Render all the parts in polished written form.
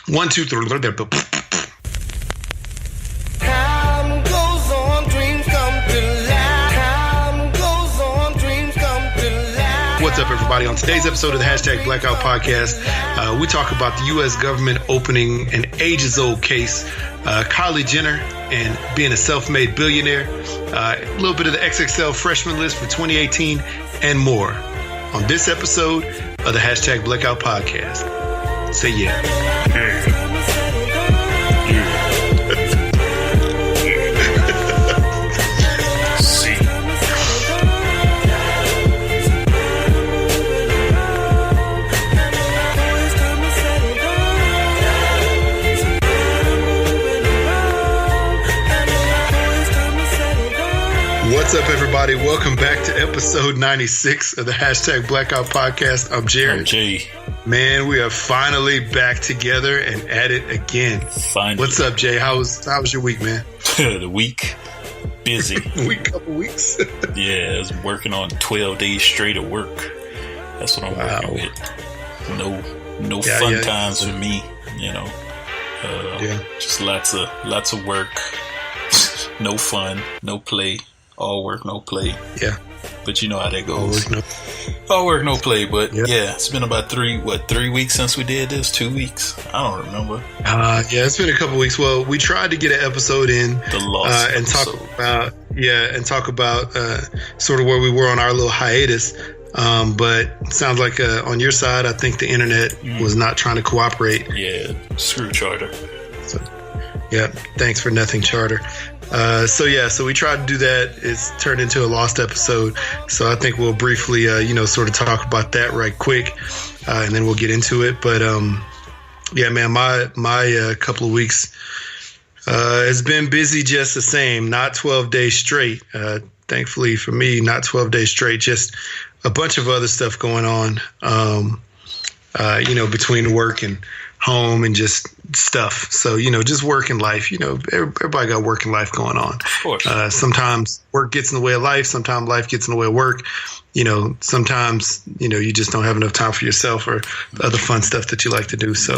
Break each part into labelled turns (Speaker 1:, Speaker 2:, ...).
Speaker 1: 1, 2, 3.
Speaker 2: Time goes on, dreams come to life. Time goes on, dreams come to life.
Speaker 1: What's up, everybody? On today's episode of the Hashtag Blackout Podcast, we talk about the U.S. government opening an ages-old case, Kylie Jenner and being a self-made billionaire, a little bit of the XXL freshman list for 2018, and more on this episode of the Hashtag Blackout Podcast. Say yeah. What's up, everybody? Welcome back to episode 96 of the Hashtag Blackout Podcast. I'm Jared.
Speaker 3: I'm Jay.
Speaker 1: Man, we are finally back together and at it again.
Speaker 3: Finally.
Speaker 1: What's up, Jay? How was your week, man?
Speaker 3: The week? Busy.
Speaker 1: Couple weeks.
Speaker 3: Yeah, I was working on 12 days straight of work. That's what I'm working with. No fun times for me, you know. Just lots of work. No fun, no play. All work, no play.
Speaker 1: Yeah.
Speaker 3: But you know how that goes. All work, no play. But yeah, it's been about 3 weeks since we did this? 2 weeks? I don't remember.
Speaker 1: Yeah, it's been a couple weeks. Well, we tried to get an episode in and talk about sort of where we were on our little hiatus. But it sounds like on your side, I think the internet was not trying to cooperate.
Speaker 3: Yeah, screw Charter.
Speaker 1: So, yeah, thanks for nothing, Charter. So we tried to do that. It's turned into a lost episode. So I think we'll briefly, sort of talk about that right quick, and then we'll get into it. But yeah, man, my couple of weeks has been busy just the same. Not 12 days straight. Thankfully for me, not 12 days straight. Just a bunch of other stuff going on. Between work and home and just stuff. So, just work and life, everybody got work and life going on.
Speaker 3: Of course.
Speaker 1: Sometimes work gets in the way of life. Sometimes life gets in the way of work. Sometimes, you just don't have enough time for yourself or the other fun stuff that you like to do. So,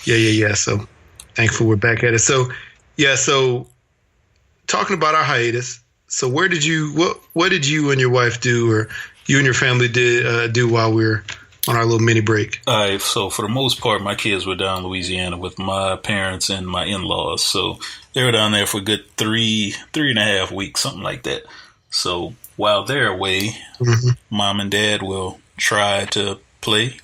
Speaker 1: yeah. So thankful we're back at it. So, yeah. So talking about our hiatus. So what did you and your wife do, or you and your family do while we were on our little mini break?
Speaker 3: All right, so for the most part, my kids were down in Louisiana with my parents and my in-laws. So they were down there for a good three and a half weeks, something like that. So while they're away, Mom and Dad will try to play.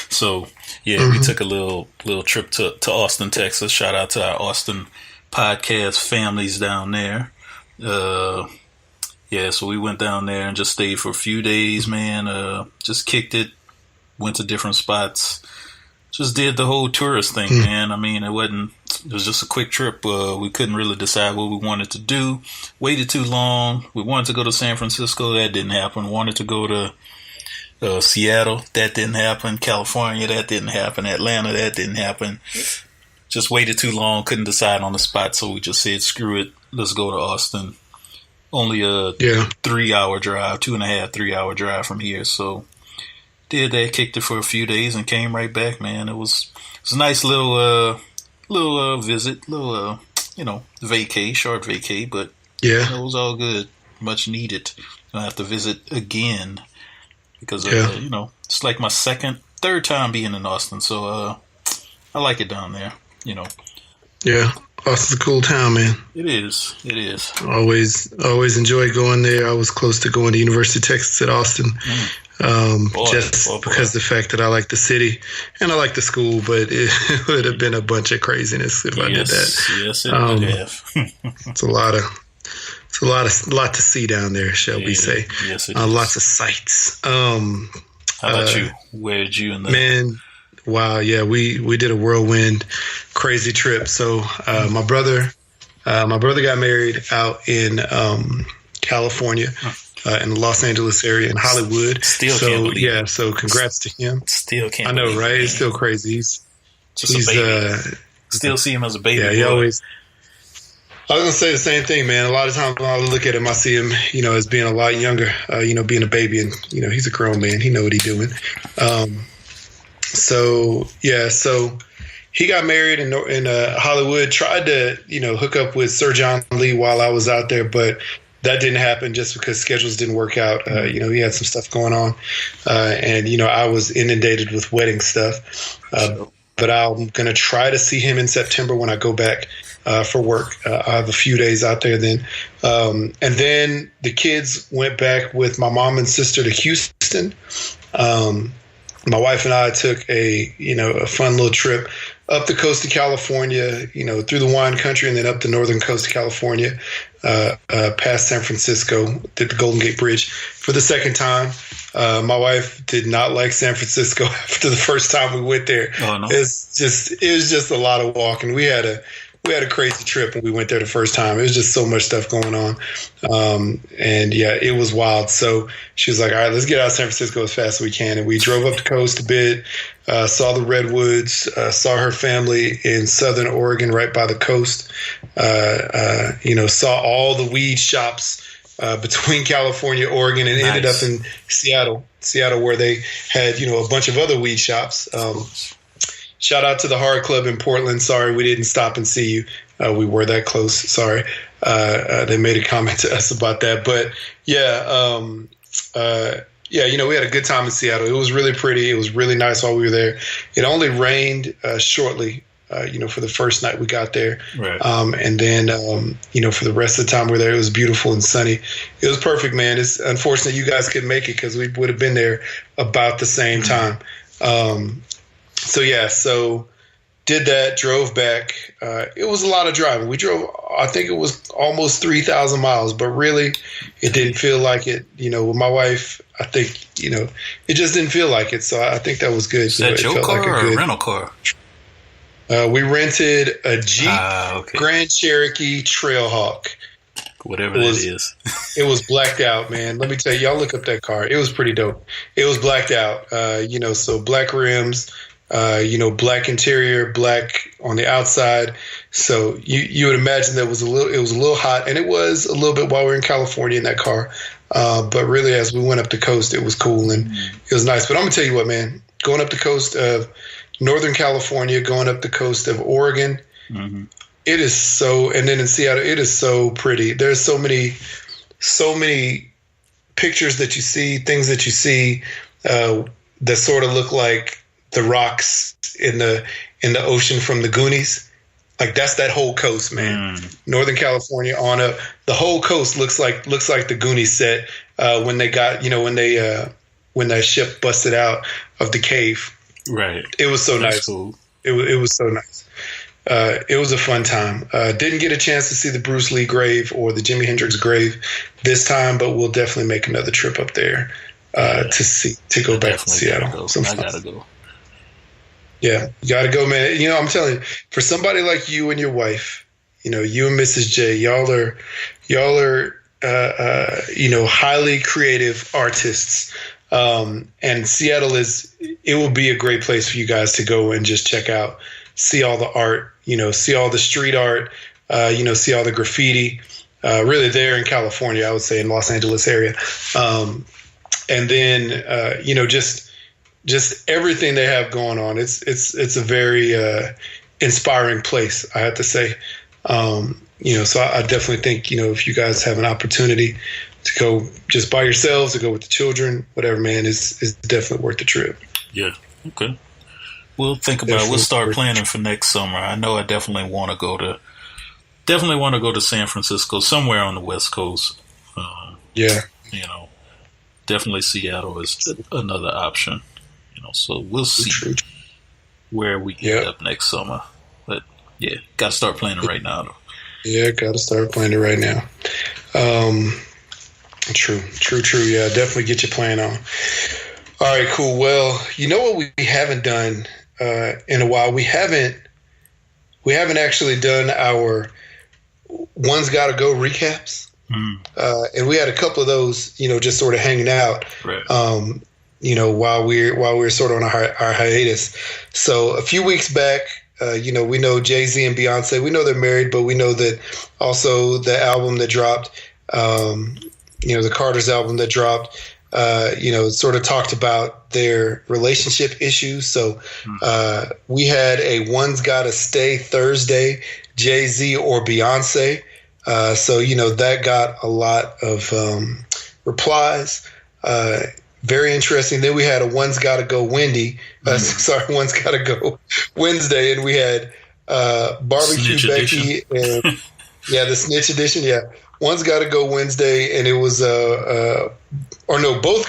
Speaker 3: So yeah, we took a little trip to Austin, Texas. Shout out to our Austin podcast families down there. Yeah, so we went down there and just stayed for a few days, man. Just kicked it. Went to different spots, just did the whole tourist thing, man. I mean, it was just a quick trip. We couldn't really decide what we wanted to do. Waited too long. We wanted to go to San Francisco. That didn't happen. Wanted to go to Seattle. That didn't happen. California. That didn't happen. Atlanta. That didn't happen. Just waited too long. Couldn't decide on the spot. So we just said, screw it. Let's go to Austin. Only a 3-hour drive, 2.5-3 hour drive from here. So did that, kicked it for a few days and came right back, man. It was a nice little visit, little vacay, short vacay, but it was all good, much needed. I have to visit again because it's like my third time being in Austin, so I like it down there,
Speaker 1: Yeah, Austin's a cool town, man.
Speaker 3: It is.
Speaker 1: Always enjoy going there. I was close to going to University of Texas at Austin. Because the fact that I like the city and I like the school, but it would have been a bunch of craziness if I did that.
Speaker 3: Yes, it would have.
Speaker 1: It's a lot to see down there, shall we say?
Speaker 3: Yes, it is.
Speaker 1: Lots of sights.
Speaker 3: How about you? Where did you and the
Speaker 1: man? Wow, yeah, we did a whirlwind, crazy trip. So my brother got married out in California. In the Los Angeles area in Hollywood.
Speaker 3: Can't believe it.
Speaker 1: So congrats to him.
Speaker 3: Still can't.
Speaker 1: I know,
Speaker 3: believe
Speaker 1: right?
Speaker 3: it,
Speaker 1: it's still crazy. He's
Speaker 3: a baby. Still see him as a baby.
Speaker 1: Yeah, I was gonna say the same thing, man. A lot of times when I look at him, I see him, as being a lot younger. Being a baby, and he's a grown man. He know what he's doing. So he got married in Hollywood. Tried to hook up with Sir John Lee while I was out there, but that didn't happen just because schedules didn't work out. He had some stuff going on, and I was inundated with wedding stuff. But I'm gonna try to see him in September when I go back for work. I have a few days out there then, and then the kids went back with my mom and sister to Houston. My wife and I took a fun little trip up the coast of California, through the wine country, and then up the northern coast of California, past San Francisco, did the Golden Gate Bridge for the second time. My wife did not like San Francisco after the first time we went there. Oh, no. It was just a lot of walking. We had a crazy trip when we went there the first time. It was just so much stuff going on. And yeah, it was wild. So she was like, all right, let's get out of San Francisco as fast as we can. And we drove up the coast a bit, saw the redwoods, saw her family in Southern Oregon, right by the coast. Saw all the weed shops between California, Oregon, and ended up in Seattle, where they had, a bunch of other weed shops. Shout out to the Hard Club in Portland. Sorry we didn't stop and see you. We were that close. Sorry. They made a comment to us about that. But yeah, we had a good time in Seattle. It was really pretty. It was really nice while we were there. It only rained shortly, for the first night we got there. Right. And then, for the rest of the time we were there, it was beautiful and sunny. It was perfect, man. It's unfortunate you guys couldn't make it because we would have been there about the same time. So did that, drove back. It was a lot of driving. We drove, I think it was almost 3,000 miles, but really it didn't feel like it. With my wife, I think, it just didn't feel like it. So I think that was good.
Speaker 3: Is that your car or a rental car?
Speaker 1: We rented a Jeep Grand Cherokee Trailhawk.
Speaker 3: Whatever that is.
Speaker 1: It was blacked out, man. Let me tell you, y'all look up that car. It was pretty dope. It was blacked out, so black rims, black interior, black on the outside. So you would imagine that it was a little hot, and it was a little bit while we were in California in that car. But really, as we went up the coast, it was cool and it was nice. But I'm gonna tell you what, man, going up the coast of Northern California, going up the coast of Oregon, it is so, and then in Seattle, it is so pretty. There's so many pictures that you see, things that you see that sort of look like the rocks in the ocean from the Goonies. Like that's that whole coast, man. Northern California on up. The whole coast looks like the Goonies set when they got, when that ship busted out of the cave. Right. It was so nice. Cool. It was so nice. It was a fun time. Didn't get a chance to see the Bruce Lee grave or the Jimi Hendrix grave this time, but we'll definitely make another trip up there to go back to Seattle. I gotta go. Yeah, you gotta go, man. I'm telling you, for somebody like you and your wife, you and Mrs. J, y'all are highly creative artists. And Seattle it will be a great place for you guys to go and just check out, see all the art, see all the street art, see all the graffiti, really there in California, I would say in Los Angeles area. And then, just everything they have going on. It's a very, inspiring place, I have to say. So I definitely think, if you guys have an opportunity to go just by yourselves, to go with the children, whatever, man, is definitely worth the trip.
Speaker 3: Yeah. Okay. We'll think about it. We'll start planning for next summer. I know I definitely want to go to San Francisco, somewhere on the West Coast. Definitely Seattle is another option. So we'll see where we end up next summer. But yeah, got to start planning right now, though.
Speaker 1: Yeah, got to start planning right now. True. Yeah, definitely get your plan on. All right, cool. Well, you know what we haven't done in a while? We haven't actually done our One's Gotta Go recaps. And we had a couple of those, just sort of hanging out, right. While we're sort of on our hiatus. So a few weeks back, we know Jay-Z and Beyonce, we know they're married, but we know that also the album that dropped, the Carter's album that dropped, sort of talked about their relationship issues. So we had a One's Gotta Stay Thursday, Jay-Z or Beyonce. So that got a lot of replies. Very interesting. Then we had a One's Gotta Go Wendy. One's Gotta Go Wednesday, and we had Barbecue
Speaker 3: Snitch
Speaker 1: Becky
Speaker 3: edition.
Speaker 1: and the Snitch edition. Yeah, One's Gotta Go Wednesday, and it was both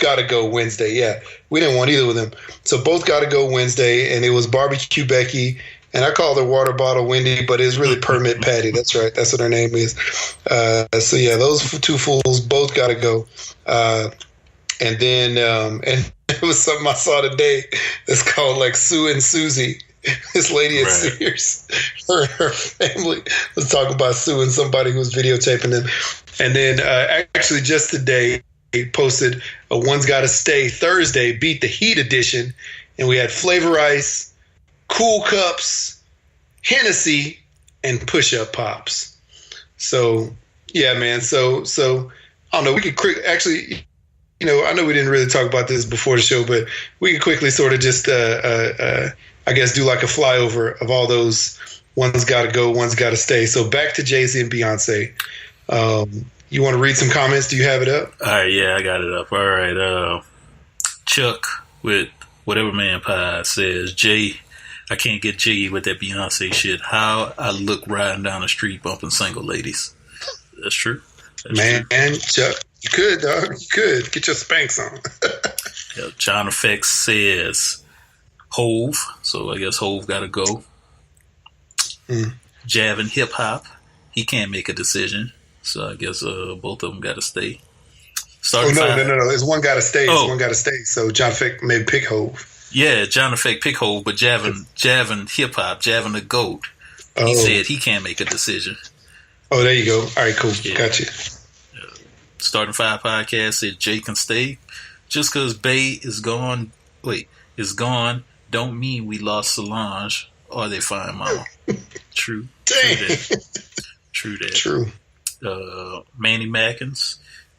Speaker 1: Gotta Go Wednesday. Yeah, we didn't want either of them, so both Gotta Go Wednesday, and it was Barbecue Becky. And I called her Water Bottle Wendy, but it's really Permit Patty. That's right. That's what her name is. So yeah, those two fools both got to go. And then and it was something I saw today. It's called like Sue and Susie. This lady at Sears, her and her family was talking about suing somebody who was videotaping them. And then actually just today, they posted a One's Gotta Stay Thursday, Beat the Heat edition, and we had Flavor Ice, Cool Cups, Hennessy, and Push-Up Pops. So, yeah, man. So I don't know. We could actually, I know we didn't really talk about this before the show, but we could quickly sort of just, I guess, do like a flyover of all those One's Gotta Go, One's Gotta Stay. So back to Jay-Z and Beyonce. You want to read some comments? Do you have it up?
Speaker 3: All right, yeah, I got it up. All right. Chuck with Whatever Man Pie says, Jay, I can't get jiggy with that Beyonce shit. How I look riding down the street bumping single ladies. That's true.
Speaker 1: Chuck, you could, dog. You could. Get your Spanx on.
Speaker 3: John Effects says Hove. So I guess Hove got to go. Javin Hip Hop. He can't make a decision. So I guess both of them got to stay.
Speaker 1: No. It's one got to stay. It's one got to stay. So John Effect maybe pick Hove.
Speaker 3: Yeah, John Effect pick Hove, but Javin Hip Hop, Javin the GOAT. He said he can't make a decision.
Speaker 1: Oh, there you go. All right, cool. Yeah. Gotcha.
Speaker 3: Starting Five Podcast said Jay can stay. Just because Bay is gone, don't mean we lost Solange or they find Mama. True.
Speaker 1: Dang.
Speaker 3: True that.
Speaker 1: True.
Speaker 3: Manny Mackins,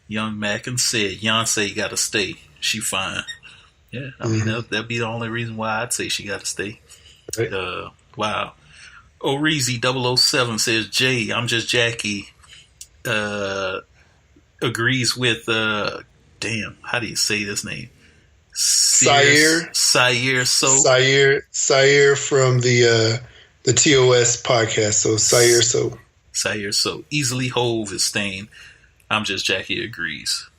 Speaker 3: Young Mackins said Beyonce got to stay. She fine. Yeah, I mean, that'd be the only reason why I'd say she got to stay. Right. Wow. Oreezy 007 says, Jay, I'm just Jackie. Agrees with, how do you say this name?
Speaker 1: Sire from the TOS podcast. So Sire So. Easily
Speaker 3: Hove is staying. I'm just Jackie agrees.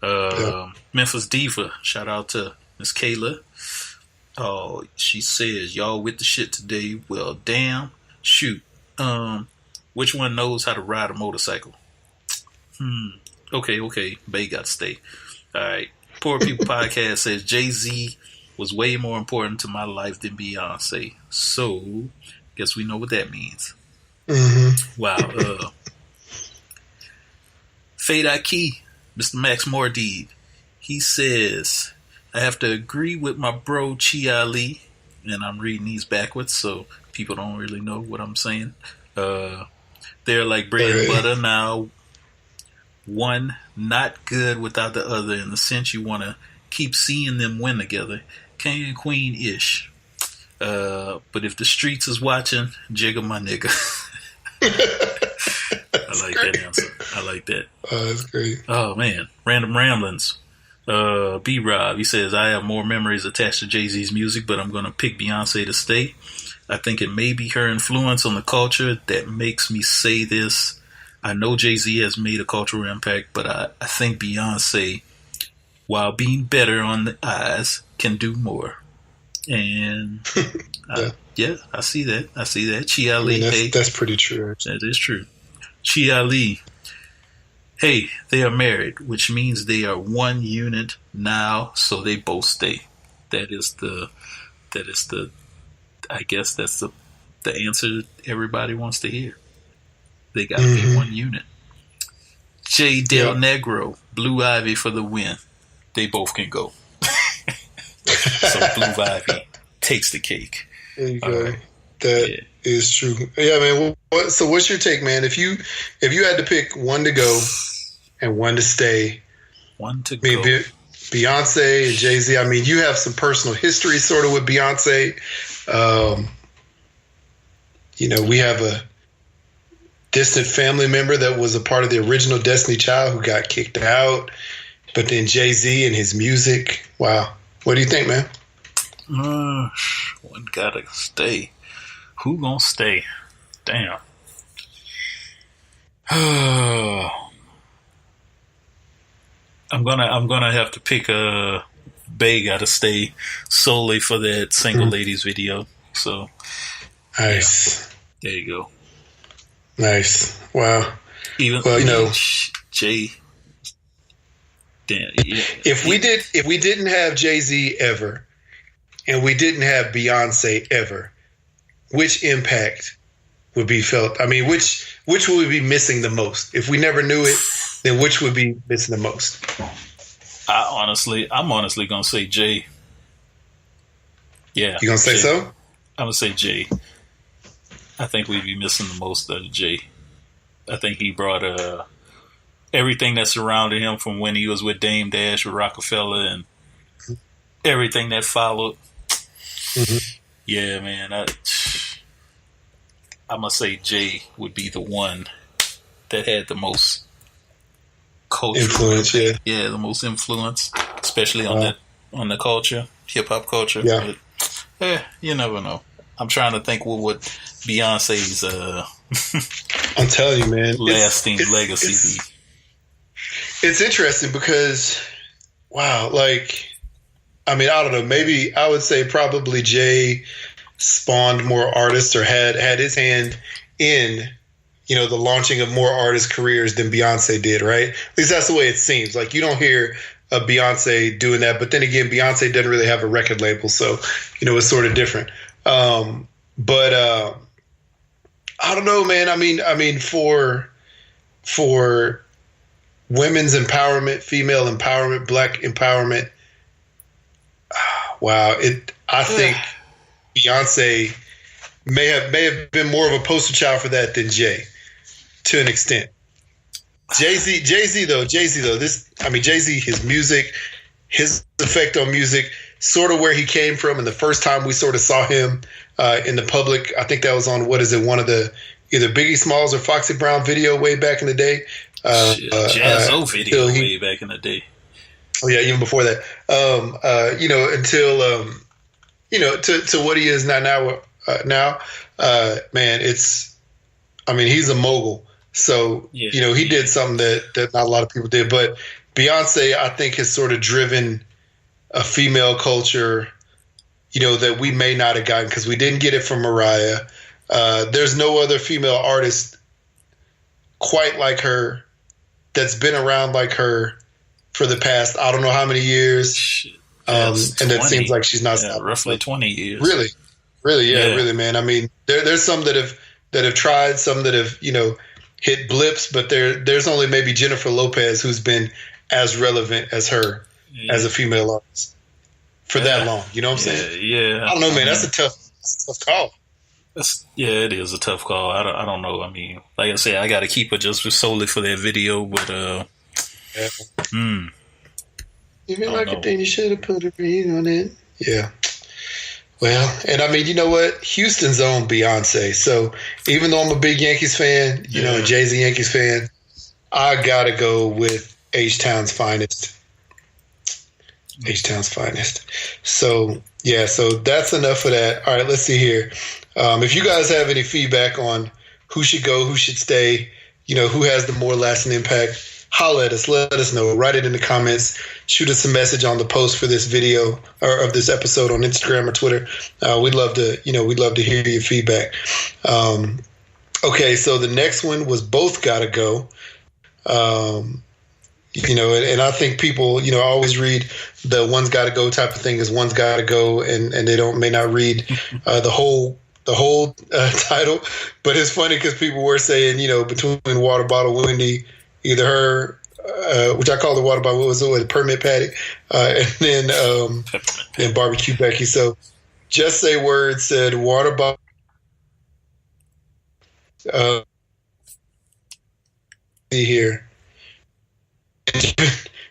Speaker 3: Memphis Diva, shout out to Miss Kayla. Oh, she says, y'all with the shit today. Well, damn. Shoot. Which one knows how to ride a motorcycle? Okay. Bay got to stay. All right. Poor People Podcast says, Jay-Z was way more important to my life than Beyonce. So, guess we know what that means. Wow. Fade Key, Mr. Max Mordeed. He says, I have to agree with my bro Chia Lee, and I'm reading these backwards, so people don't really know what I'm saying. They're like bread and butter now. One not good without the other in the sense you want to keep seeing them win together. King and queen ish. But if the streets is watching, jigger my nigga. I like that answer. I like that.
Speaker 1: Oh, that's great.
Speaker 3: Oh man, Random Ramblings. B-Rob, he says, I have more memories attached to Jay-Z's music, but I'm going to pick Beyonce to stay. I think it may be her influence on the culture that makes me say this. I know Jay-Z has made a cultural impact, but I think Beyonce, while being better on the eyes, can do more. And I see that. Chia Lee,
Speaker 1: that's pretty true.
Speaker 3: That is true. Chia Lee, hey, they are married, which means they are one unit now, so they both stay. That is the I guess that's the answer everybody wants to hear. They got to be one unit. J. Del Negro, Blue Ivy for the win. They both can go. So Blue Ivy takes the cake.
Speaker 1: There you go. Right. That is true. Yeah, man. So what's your take, man? If you had to pick one to go and one to stay,
Speaker 3: one to go.
Speaker 1: Beyonce and Jay-Z. I mean, you have some personal history sort of with Beyonce. We have a distant family member that was a part of the original Destiny Child who got kicked out. But then Jay-Z and his music. Wow. What do you think, man?
Speaker 3: One gotta stay. Who gonna stay? Damn. I'm gonna have to pick a Bay gotta stay solely for that single ladies video. So
Speaker 1: nice.
Speaker 3: Yeah. There you go.
Speaker 1: Nice. Wow.
Speaker 3: Even Jay. Damn. Yeah.
Speaker 1: If we didn't have Jay-Z ever, and we didn't have Beyonce ever, which impact would be felt? I mean, which would we be missing the most? If we never knew it, then which would be missing the most?
Speaker 3: I'm honestly gonna say Jay. Yeah.
Speaker 1: You gonna say
Speaker 3: Jay.
Speaker 1: so?
Speaker 3: I'm gonna say Jay. I think we'd be missing the most out of Jay. I think he brought everything that surrounded him from when he was with Dame Dash with Rockefeller and everything that followed. Mm-hmm. Yeah, man. I'm gonna say Jay would be the one that had the most cultural
Speaker 1: influence.
Speaker 3: Yeah, the most influence, especially on the culture, hip hop culture.
Speaker 1: Yeah.
Speaker 3: But, you never know. I'm trying to think what would Beyonce's
Speaker 1: I'm telling you, man,
Speaker 3: lasting legacy be.
Speaker 1: It's interesting because, wow, like, I mean, I don't know. Maybe I would say probably Jay spawned more artists or had his hand in, the launching of more artists' careers than Beyonce did, right? At least that's the way it seems. Like, you don't hear of Beyonce doing that. But then again, Beyonce doesn't really have a record label. So, it's sort of different. But I don't know, man. I mean, for women's empowerment, female empowerment, black empowerment, wow. I think Beyonce may have been more of a poster child for that than Jay, to an extent. Jay-Z though, Jay-Z, his music, his effect on music, sort of where he came from, and the first time we sort of saw him in the public, I think that was on one of the either Biggie Smalls or Foxy Brown video way back in the day.
Speaker 3: Jazzo video way back in the day.
Speaker 1: Oh yeah, even before that. Until to what he is now. Man, he's a mogul. So he did something that not a lot of people did. But Beyonce, I think, has sort of driven a female culture, that we may not have gotten because we didn't get it from Mariah. There's no other female artist quite like her that's been around like her for the past, I don't know how many years. And it seems like she's not stopping.
Speaker 3: Roughly 20 years.
Speaker 1: Really, really, man. I mean, there's some that have tried, some that have, hit blips, but there's only maybe Jennifer Lopez who's been as relevant as her as a female artist for that long. You know what I'm saying?
Speaker 3: Yeah.
Speaker 1: I don't know, man. That's a tough call.
Speaker 3: It is a tough call. I don't know. I mean, like I said, I got to keep it just solely for that video, but
Speaker 1: If you like it, then you should have put a ring on it. Yeah. Well, and I mean, you know what? Houston's own Beyonce. So even though I'm a big Yankees fan, a Jay-Z Yankees fan, I got to go with H-Town's finest. H-Town's finest. So, yeah, so that's enough of that. All right, let's see here. If you guys have any feedback on who should go, who should stay, who has the more lasting impact, holla at us. Let us know. Write it in the comments. Shoot us a message on the post for this video or of this episode on Instagram or Twitter. We'd love to hear your feedback. Okay, so the next one was both gotta go. And I think people, always read the one's gotta go type of thing as one's gotta go, and they may not read the whole title. But it's funny because people were saying, between Water Bottle Wendy, either her, which I call the water bottle, what was it, Permit Patty, and then Barbecue Becky. So Just Say Word said water bottle. See here.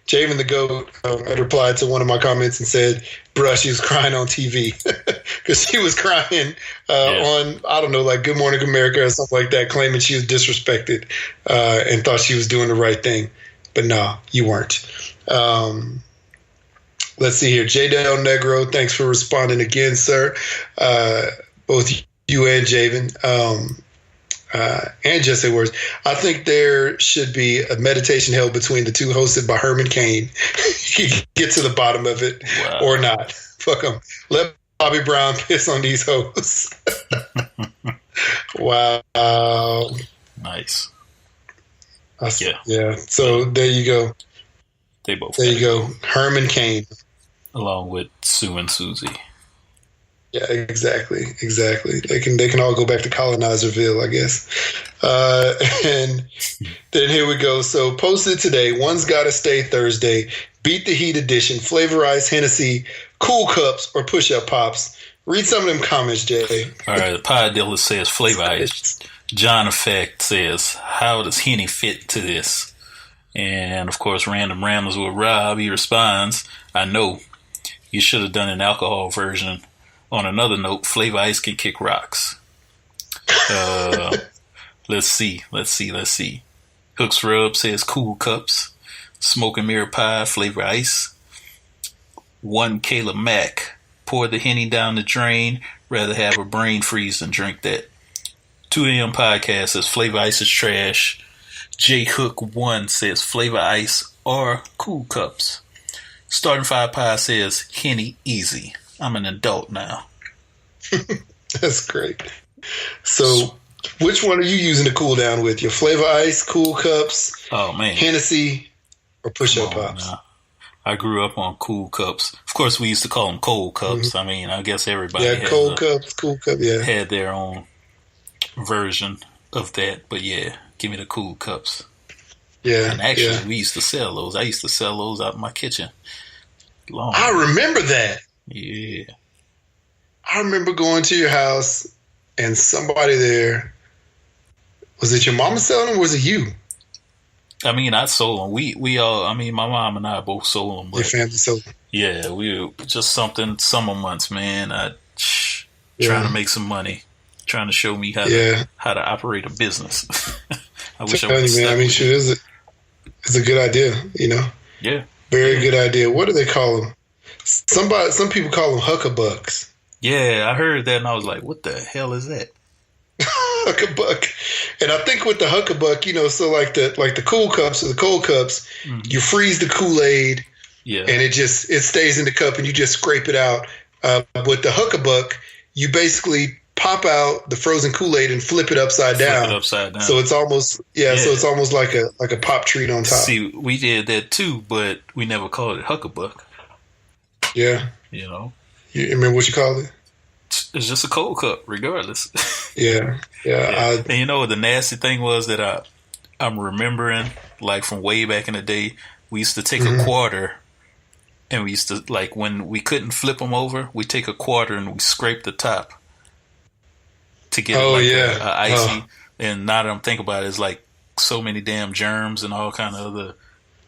Speaker 1: Javen the Goat had replied to one of my comments and said, bruh, she was crying on TV. Because she was crying on, I don't know, like Good Morning America or something like that, claiming she was disrespected and thought she was doing the right thing. But no, you weren't. Let's see here. J. Del Negro, thanks for responding again, sir. Both you and Javen. And Just Say Words. I think there should be a meditation held between the two, hosted by Herman Cain. He can get to the bottom of it or not. Fuck them. Let Bobby Brown piss on these hoes. Wow.
Speaker 3: Nice.
Speaker 1: Yeah. So there you go.
Speaker 3: They both.
Speaker 1: There you go. Herman Cain.
Speaker 3: Along with Sue and Susie.
Speaker 1: Yeah, exactly. They can all go back to Colonizerville, I guess. And then here we go. So posted today. One's Gotta Stay Thursday. Beat the Heat edition. Flavor Ice, Hennessy, Cool Cups, or Push Up Pops. Read some of them comments, Jay.
Speaker 3: All right. The Pie Dealer says Flavor Ice. John Effect says, how does Henny fit to this? And of course, Random Ramblers with Rob. He responds, I know. You should have done an alcohol version. On another note, Flavor Ice can kick rocks. Let's see. Hooks Rub says Cool Cups. Smoke and Mirror Pie, Flavor Ice. One Caleb Mack. Pour the Henny down the drain. Rather have a brain freeze than drink that. 2AM Podcast says Flavor Ice is trash. J Hook 1 says Flavor Ice or Cool Cups. Starting Five Pie says Henny easy. I'm an adult now.
Speaker 1: That's great. So, which one are you using to cool down with? Your Flavor Ice, Cool Cups, Hennessy, or Push Up Pops?
Speaker 3: Now. I grew up on Cool Cups. Of course, we used to call them Cold Cups. Mm-hmm. I mean, I guess everybody
Speaker 1: Cold Cups, Cool Cup,
Speaker 3: had their own version of that. But yeah, give me the Cool Cups.
Speaker 1: Yeah.
Speaker 3: And actually, we used to sell those. I used to sell those out in my kitchen.
Speaker 1: I remember that.
Speaker 3: Yeah.
Speaker 1: I remember going to your house and somebody there. Was it your mama selling them or was it you?
Speaker 3: I mean, I sold them. We all, I mean, my mom and I both sold them. But
Speaker 1: your family sold them?
Speaker 3: Yeah, we were just something, summer months, man. Trying to make some money. Trying to show me how to operate a business. I wish I would have.
Speaker 1: I mean, sure, it's a good idea, you know?
Speaker 3: Yeah.
Speaker 1: Very good idea. What do they call them? Some people call them huckabucks.
Speaker 3: Yeah, I heard that and I was like, what the hell is that?
Speaker 1: Huckabuck. And I think with the huckabuck, you know, so like the Cool Cups or the Cold Cups, you freeze the Kool-Aid and it stays in the cup and you just scrape it out. With the huckabuck, you basically pop out the frozen Kool-Aid and flip it upside down. So it's almost so it's almost like a pop treat on top.
Speaker 3: See, we did that too, but we never called it huckabuck.
Speaker 1: Yeah.
Speaker 3: You know.
Speaker 1: You remember what you called it?
Speaker 3: It's just a cold cup, regardless.
Speaker 1: Yeah.
Speaker 3: And you know what the nasty thing was that I'm remembering, like from way back in the day, we used to take a quarter, and we used to, like, when we couldn't flip them over, we take a quarter and we scrape the top to get a icy. And now that I'm thinking about it, it's like so many damn germs and all kind of other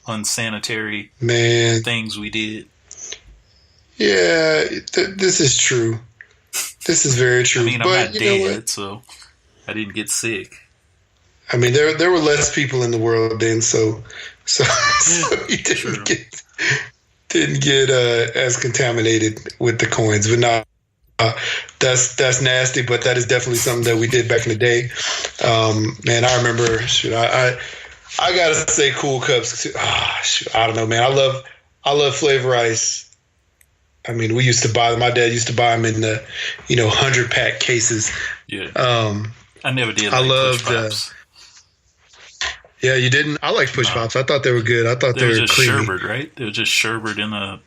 Speaker 3: unsanitary things we did.
Speaker 1: Yeah, this is true. This is very true.
Speaker 3: I mean, I'm not dead, so I didn't get sick.
Speaker 1: I mean, there were less people in the world then, so you didn't get as contaminated with the coins. But no, that's nasty. But that is definitely something that we did back in the day. Man, I remember. I gotta say, Cool Cups. I don't know, man. I love Flavor Ice. I mean, we used to buy them. My dad used to buy them in the, 100-pack cases. Yeah.
Speaker 3: I never did.
Speaker 1: I loved. Yeah, you didn't. I like Push Pops. I thought they were good. I thought they were
Speaker 3: just
Speaker 1: creamy.
Speaker 3: sherbet, right? They were just sherbet in a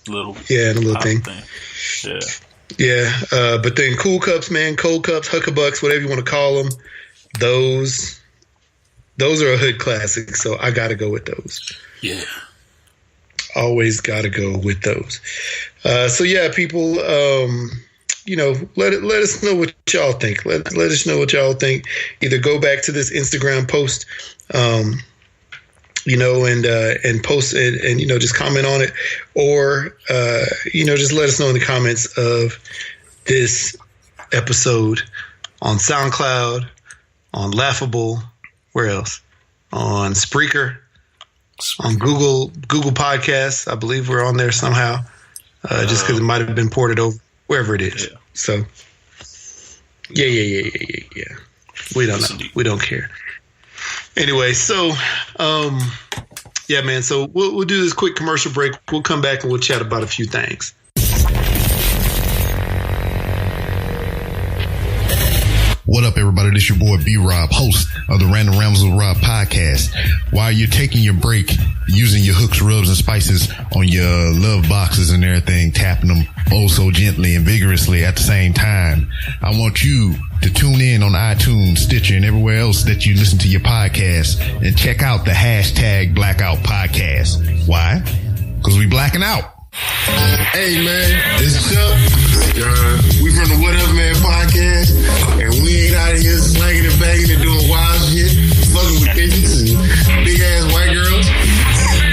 Speaker 1: little
Speaker 3: in
Speaker 1: a little thing. Yeah. But then Cool Cups, man, Cold Cups, Huckabucks, whatever you want to call them. Those are a hood classic. So I got to go with those.
Speaker 3: Yeah.
Speaker 1: Always got to go with those. So yeah, people, let us know what y'all think. Let us know what y'all think. Either go back to this Instagram post and post it and, just comment on it, or, just let us know in the comments of this episode on SoundCloud, on Laughable, where else? On Spreaker, on Google Podcasts. I believe we're on there somehow, just because it might have been ported over, wherever it is. Yeah. So, yeah. We don't know. We don't care. Anyway, so, yeah, man. So we'll do this quick commercial break. We'll come back and we'll chat about a few things.
Speaker 4: What up, everybody? This your boy B-Rob, host of the Random Rambles with Rob podcast. While you're taking your break, using your hooks, rubs, and spices on your love boxes and everything, tapping them oh so gently and vigorously at the same time, I want you to tune in on iTunes, Stitcher, and everywhere else that you listen to your podcast, and check out the hashtag Blackout Podcast. Why? Because we blacking out.
Speaker 5: Hey man, it's Chuck. We from the What Up Man podcast, and we ain't out here slanging and banging and doing wild shit, fucking with bitches and big ass white girls.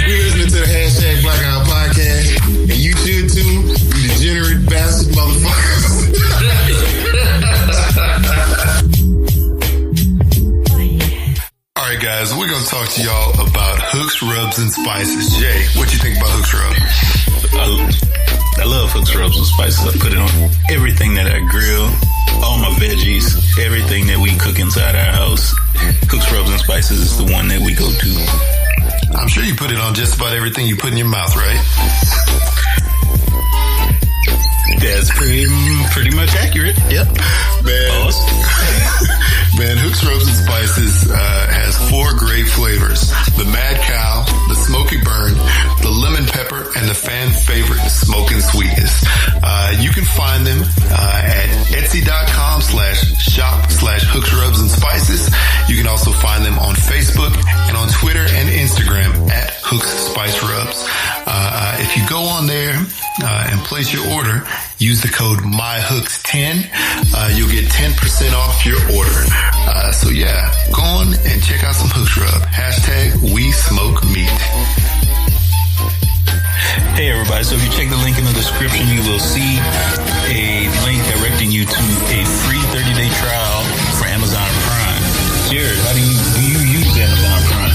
Speaker 5: We listening to the hashtag Blackout Podcast, and you should too, you degenerate bastard motherfuckers.
Speaker 6: All right, guys, we're going to talk to y'all about hooks, rubs, and spices. Jay, what you think about hooks, rubs?
Speaker 3: I love hooks, rubs, and spices. I put it on everything that I grill, all my veggies, everything that we cook inside our house. Hooks, rubs, and spices is the one that we go to.
Speaker 6: I'm sure you put it on just about everything you put in your mouth, right?
Speaker 3: That's pretty much accurate. Yep.
Speaker 6: Man, Hooks, Rubs, and Spices has 4 great flavors. The Mad Cow, the Smoky Burn, the Lemon Pepper, and the fan favorite Smoking Sweetness. You can find them at etsy.com/shop/Hooks, Rubs, and Spices. You can also find them on Facebook and on Twitter and Instagram at Hooks Spice Rubs. If you go on there and place your order, use the code MyHooks10. You'll get 10% off your order. So yeah, go on and check out some Hooks Rub. Hashtag We Smoke Meat.
Speaker 3: Hey everybody, so if you check the link in the description, you will see a link directing you to a free 30-day trial for Amazon Prime. Jared, how do you use Amazon Prime?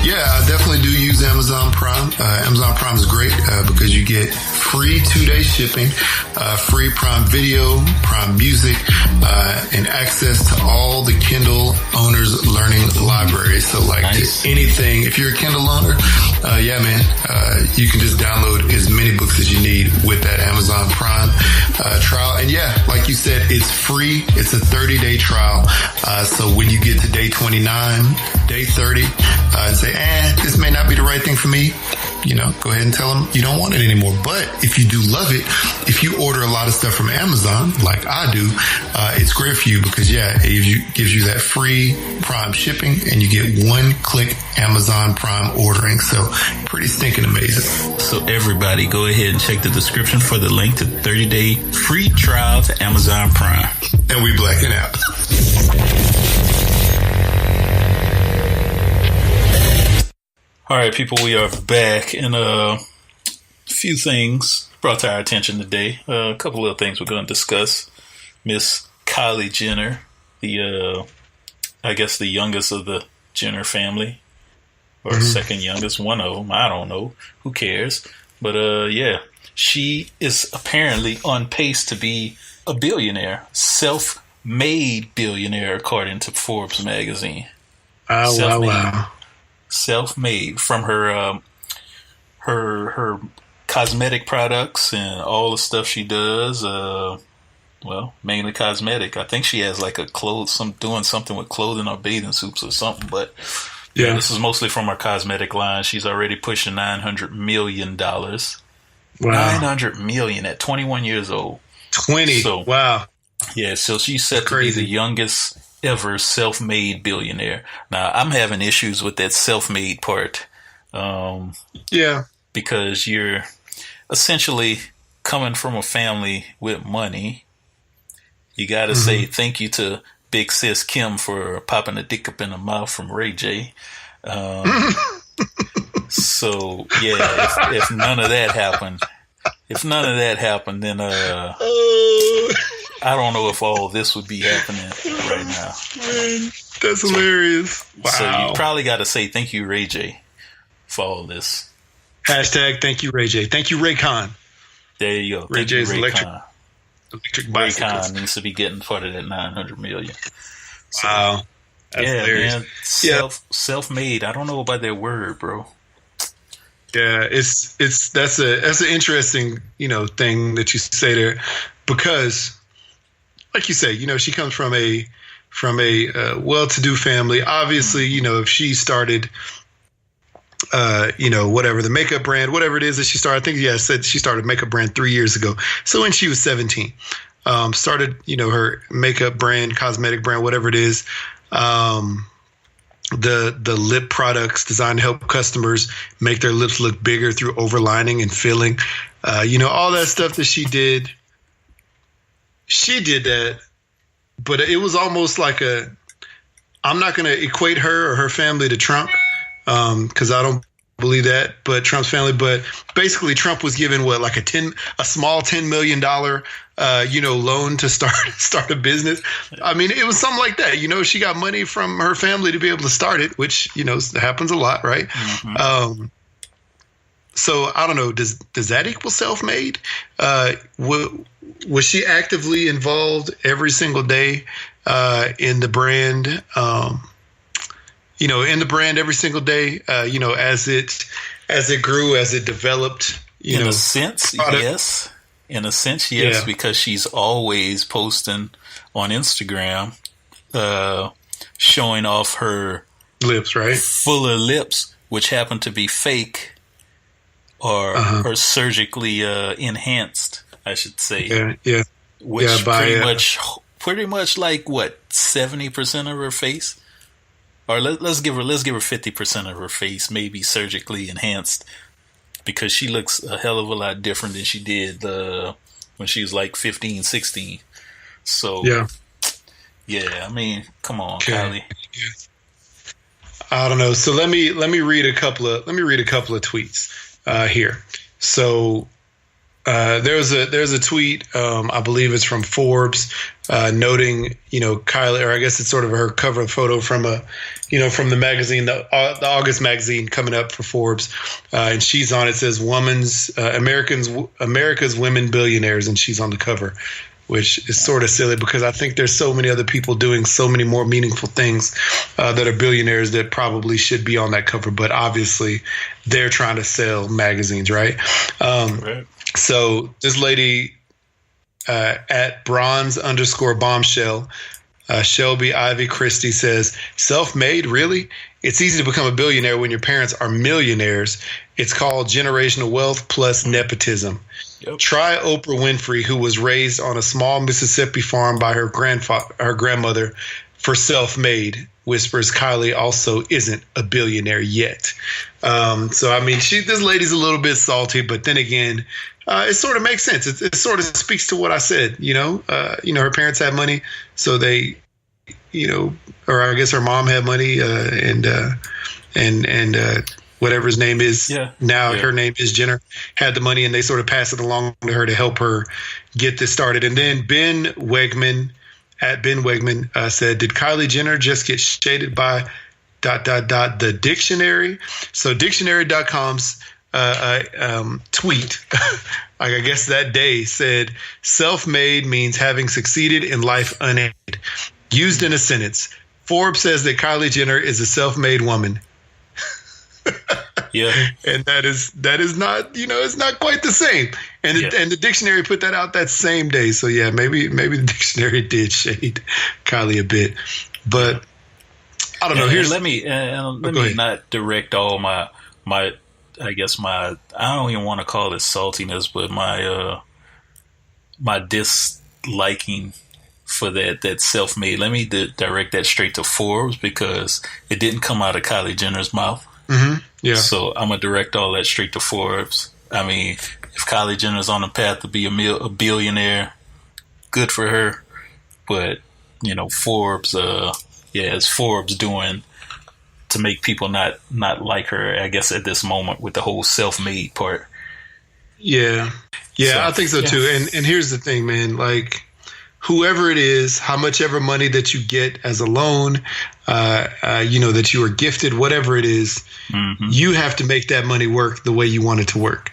Speaker 6: Yeah, I definitely do use Amazon Prime. Amazon Prime is great because you get free 2-day shipping, free Prime Video, Prime Music, and access to all the Kindle owners' learning library. So like
Speaker 3: nice.
Speaker 6: Anything, if you're a Kindle owner, yeah, man, you can just download as many books as you need with that Amazon Prime trial. And yeah, like you said, it's free. It's a 30-day trial. So when you get to day 29, day 30, and say, this may not be the right thing for me, go ahead and tell them you don't want it anymore. But if you do love it, if you order a lot of stuff from Amazon, like I do, it's great for you because, yeah, it gives you that free Prime shipping and you get one-click Amazon Prime ordering. So pretty stinking amazing.
Speaker 3: So everybody go ahead and check the description for the link to 30-day free trial to Amazon Prime.
Speaker 6: And we blacking out.
Speaker 3: All right, people, we are back, and a few things brought to our attention today. A couple of things we're going to discuss. Miss Kylie Jenner, I guess the youngest of the Jenner family, or second youngest, one of them. I don't know. Who cares? But yeah, she is apparently on pace to be a billionaire, self-made billionaire, according to Forbes magazine.
Speaker 1: Oh, wow.
Speaker 3: Self-made from her cosmetic products and all the stuff she does. Well, mainly cosmetic. I think she has like doing something with clothing or bathing suits or something. But yeah, this is mostly from her cosmetic line. She's already pushing $900 million. Wow. $900 million at 21 years old.
Speaker 1: 20. So, wow.
Speaker 3: Yeah, so she's set to be the youngest ever self-made billionaire. Now, I'm having issues with that self-made part.
Speaker 1: Yeah.
Speaker 3: Because you're essentially coming from a family with money. You got to say thank you to Big Sis Kim for popping a dick up in the mouth from Ray J. So yeah, if none of that happened, then I don't know if all this would be happening right now.
Speaker 1: Man, that's hilarious. Wow.
Speaker 3: So you probably got to say thank you, Ray J, for all this.
Speaker 1: Hashtag thank you, Ray J. Thank you, Ray Khan.
Speaker 3: There you go.
Speaker 1: Ray J's electric
Speaker 3: Ray Khan needs to be getting part of that 900 million. So,
Speaker 1: wow. That's hilarious.
Speaker 3: Man. Self-made. I don't know about that word, bro.
Speaker 1: Yeah, that's an interesting, thing that you say there, because like you say, she comes from a well-to-do family. Obviously, if she started whatever the makeup brand, whatever it is that she started, I think said she started makeup brand 3 years ago. So when she was 17, started, her makeup brand, cosmetic brand, whatever it is, the lip products designed to help customers make their lips look bigger through overlining and filling, all that stuff that she did that, but it was almost like I'm not going to equate her or her family to Trump, because I don't believe that, but Trump's family. But basically, Trump was given a small $10 million, loan to start a business. I mean, it was something like that. She got money from her family to be able to start it, which happens a lot, right? Mm-hmm. So I don't know. Does that equal self-made? Was she actively involved every single day in the brand? In the brand every single day, as it grew, as it developed,
Speaker 3: in a sense, yes. In a sense, yes, yeah. Because she's always posting on Instagram, showing off her
Speaker 1: lips, right?
Speaker 3: Fuller lips, which happen to be fake or surgically enhanced, I should say.
Speaker 1: Yeah.
Speaker 3: Which pretty much like what, 70% of her face? Or let's give her 50% of her face, maybe surgically enhanced, because she looks a hell of a lot different than she did when she was like 15, 16. So yeah, I mean, come on, Kylie.
Speaker 1: Yeah. I don't know. So let me read a couple of tweets here. So there's a tweet, I believe it's from Forbes, noting, Kylie, or I guess it's sort of her cover photo from from the magazine, the August magazine coming up for Forbes, and she's on. It says America's women billionaires, and she's on the cover, which is sort of silly because I think there's so many other people doing so many more meaningful things that are billionaires that probably should be on that cover, but obviously they're trying to sell magazines, right? Right. So this lady at bronze_bombshell, Shelby Ivy Christie says, self-made, really? It's easy to become a billionaire when your parents are millionaires. It's called generational wealth plus nepotism. Yep. Try Oprah Winfrey, who was raised on a small Mississippi farm by her grandmother for self-made, whispers Kylie also isn't a billionaire yet. So, I mean, this lady's a little bit salty, but then again, it sort of makes sense. It sort of speaks to what I said, her parents had money, so they, or I guess her mom had money, and whatever his name is now, her name is Jenner, had the money, and they sort of passed it along to her to help her get this started. And then Ben Wegman said, did Kylie Jenner just get shaded by ... the dictionary? So dictionary.com's tweet, I guess that day, said self-made means having succeeded in life unaided. Used in a sentence, Forbes says that Kylie Jenner is a self-made woman.
Speaker 3: Yeah,
Speaker 1: and that is not, it's not quite the same. And the dictionary put that out that same day. So yeah, maybe the dictionary did shade Kylie a bit, but I don't know.
Speaker 3: Let me not direct all my I guess I don't even want to call it saltiness, but my disliking for that self-made. Let me direct that straight to Forbes because it didn't come out of Kylie Jenner's mouth.
Speaker 1: Mm-hmm. Yeah.
Speaker 3: So I'm gonna direct all that straight to Forbes. I mean, if Kylie Jenner's on the path to be a billionaire, good for her. But Forbes, it's Forbes doing to make people not like her, I guess, at this moment with the whole self-made part.
Speaker 1: Yeah. Yeah, so, I think so too. And here's the thing, man, like whoever it is, how much ever money that you get as a loan, that you are gifted, whatever it is, you have to make that money work the way you want it to work.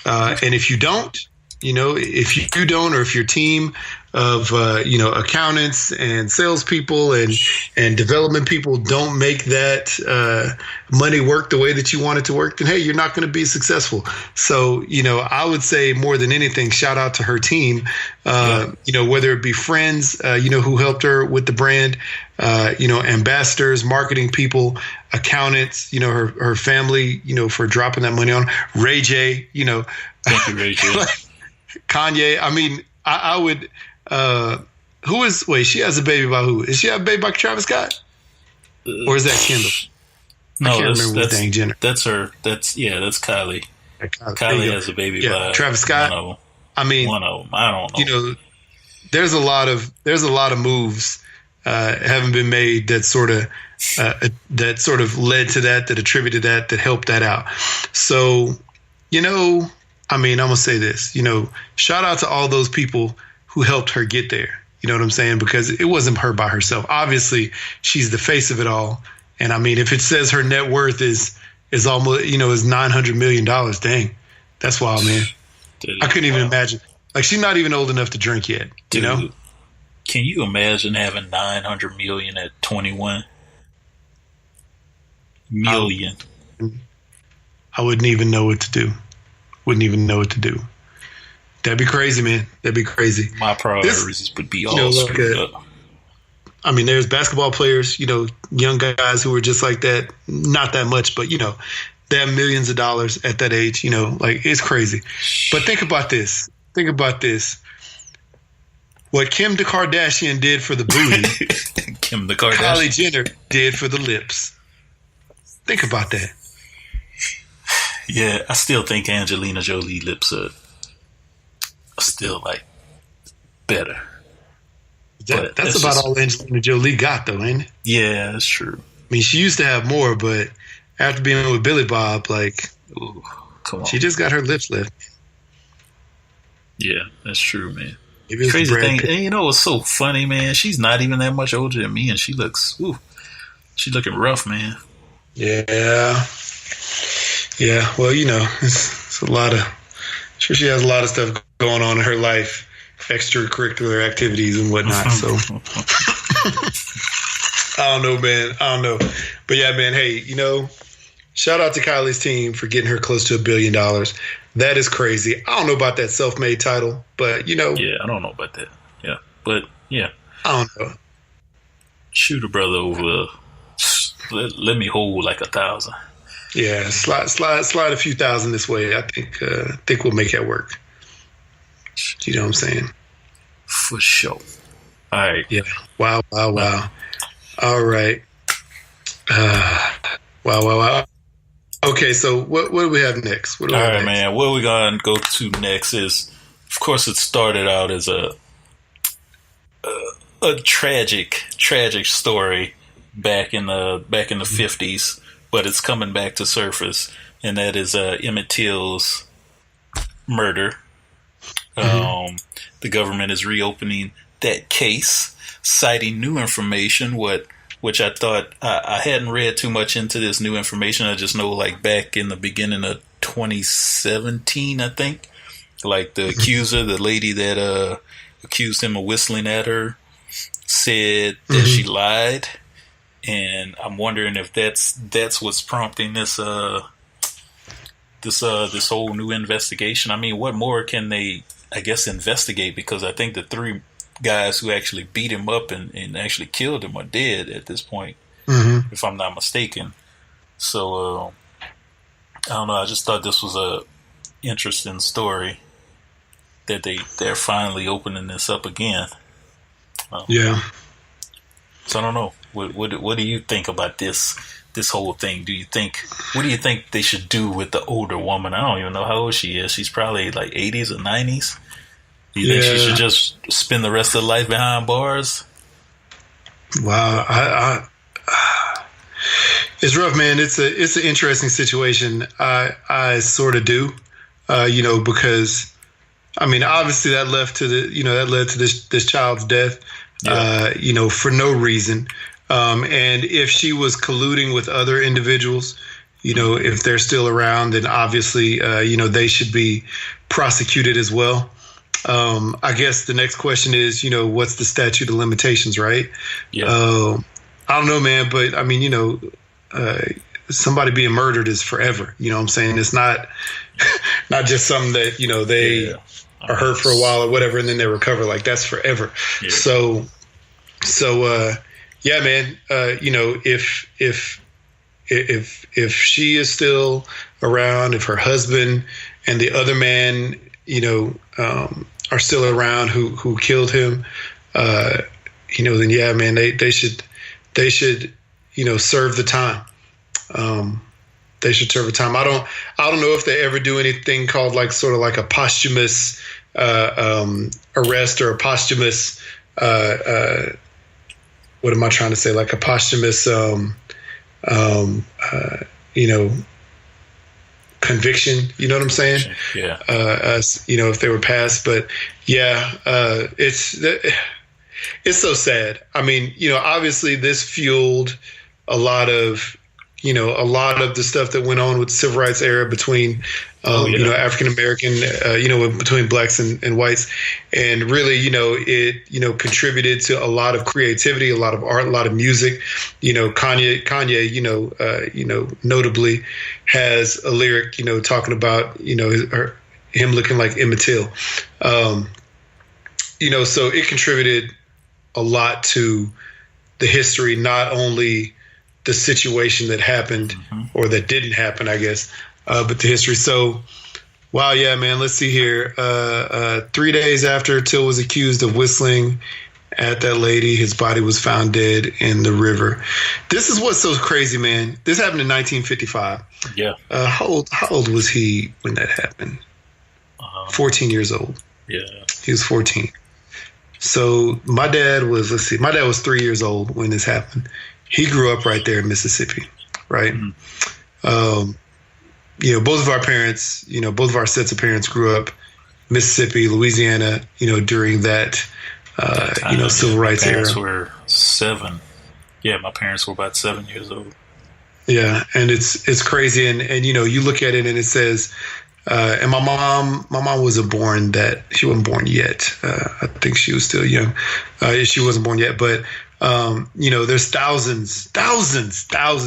Speaker 1: And if you don't, if you don't, or if your team of, accountants and salespeople and development people don't make that money work the way that you want it to work, then, hey, you're not going to be successful. So, I would say more than anything, shout out to her team, whether it be friends, who helped her with the brand, ambassadors, marketing people, accountants, her family, for dropping that money on Ray J,
Speaker 3: Thank you, Ray J.
Speaker 1: Kanye. I mean, I would. She has a baby by who? Is she have a baby by Travis Scott? Or is that Kendall?
Speaker 3: No,
Speaker 1: I can't remember
Speaker 3: that's
Speaker 1: dang Jenner.
Speaker 3: That's her. That's Kylie. Kylie has a baby by
Speaker 1: Travis Scott.
Speaker 3: One of them.
Speaker 1: I mean,
Speaker 3: one of them. I don't know.
Speaker 1: There's a lot of moves haven't been made that sort of led to that attributed that helped that out. So, I mean, I'm gonna say this. Shout out to all those people who helped her get there. You know what I'm saying? Because it wasn't her by herself. Obviously, she's the face of it all. And I mean, if it says her net worth is almost, is $900 million, dang, that's wild, man. Dude, I couldn't even imagine. Like, she's not even old enough to drink yet.
Speaker 3: Dude, can you imagine having $900 million at 21 million?
Speaker 1: I wouldn't even know what to do. That'd be crazy, man. That'd be crazy.
Speaker 3: My priorities would be all screwed up.
Speaker 1: I mean, there's basketball players, young guys who are just like that. Not that much, but, they have millions of dollars at that age, like it's crazy. But think about this. What Kim the Kardashian did for the booty,
Speaker 3: Kim the Kardashian,
Speaker 1: Kylie Jenner did for the lips. Think about that.
Speaker 3: Yeah, I still think Angelina Jolie lips are still like better.
Speaker 1: That's about all Angelina Jolie got, though, ain't it?
Speaker 3: Yeah, that's true.
Speaker 1: I mean, she used to have more, but after being with Billy Bob,
Speaker 3: ooh, come on,
Speaker 1: she just got her lips lift.
Speaker 3: Yeah, that's true, man. Crazy thing, and what's so funny, man? She's not even that much older than me, and she's looking rough, man.
Speaker 1: Yeah. Well, it's a lot of. Sure, she has a lot of stuff going on in her life, extracurricular activities and whatnot. So I don't know. But yeah, man. Hey, shout out to Kylie's team for getting her close to $1 billion. That is crazy. I don't know about that self-made title, but
Speaker 3: Yeah, I don't know about that. Yeah, but yeah,
Speaker 1: I don't know.
Speaker 3: Shoot a brother over. Let me hold like 1,000.
Speaker 1: Yeah, slide a few thousand this way. I think we'll make that work. You know what I'm saying?
Speaker 3: For sure. All right.
Speaker 1: Yeah. Wow. All right. Wow. Okay, so what do we have next?
Speaker 3: All right, man. What we gonna go to next is, of course, it started out as a tragic story back in the 50s, but it's coming back to surface, and that is Emmett Till's murder. The government is reopening that case, citing new information, which I thought I hadn't read too much into this new information. I just know, like, back in the beginning of 2017, I think, like the accuser, the lady that accused him of whistling at her, said that she lied, and I'm wondering if that's what's prompting this whole new investigation. I mean, what more can they, I guess, investigate? Because I think the 3 guys who actually beat him up and actually killed him are dead at this point, if I'm not mistaken. So I don't know. I just thought this was a interesting story that they're finally opening this up again.
Speaker 1: Yeah.
Speaker 3: So I don't know. What do you think about this whole thing? What do you think they should do with the older woman? I don't even know how old she is. She's probably like 80s or 90s. Do you think she should just spend the rest of her life behind bars?
Speaker 1: Wow. It's rough, man. It's an interesting situation. I sort of do, because I mean, obviously that led to this child's death, for no reason. And if she was colluding with other individuals, if they're still around, then obviously, they should be prosecuted as well. I guess the next question is, what's the statute of limitations, right?
Speaker 3: Yeah.
Speaker 1: I don't know, man, but I mean, somebody being murdered is forever. You know what I'm saying? It's not just something that, they are hurt for a while or whatever, and then they recover. Like, that's forever. Yeah. So, yeah, man, if she is still around, if her husband and the other man, are still around who killed him, then yeah, man, they should serve the time. They should serve the time. I don't know if they ever do anything called like sort of like a posthumous arrest or a posthumous what am I trying to say? Like a posthumous conviction, you know what I'm saying?
Speaker 3: Yeah.
Speaker 1: If they were passed, but yeah, it's so sad. I mean, obviously this fueled a lot of the stuff that went on with the civil rights era between, African American, between blacks and whites, and really, it, contributed to a lot of creativity, a lot of art, a lot of music. Kanye, notably has a lyric, talking about, him looking like Emmett Till. So it contributed a lot to the history, not only the situation that happened or that didn't happen, I guess, but the history. So, wow, yeah, man, let's see here. 3 days after Till was accused of whistling at that lady, his body was found dead in the river. This is what's so crazy, man. This happened in 1955.
Speaker 3: Yeah.
Speaker 1: How old was he when that happened? 14 years old.
Speaker 3: Yeah.
Speaker 1: He was 14. So my dad was 3 years old when this happened. He grew up right there in Mississippi, right? Mm-hmm. Both of our parents, both of our sets of parents grew up Mississippi, Louisiana, during that, civil rights era. My
Speaker 3: parents were 7. Yeah, my parents were about 7 years old.
Speaker 1: Yeah, and it's crazy. And you look at it and it says, and my mom wasn't born she wasn't born yet. I think she was still young. She wasn't born yet, but there's thousands.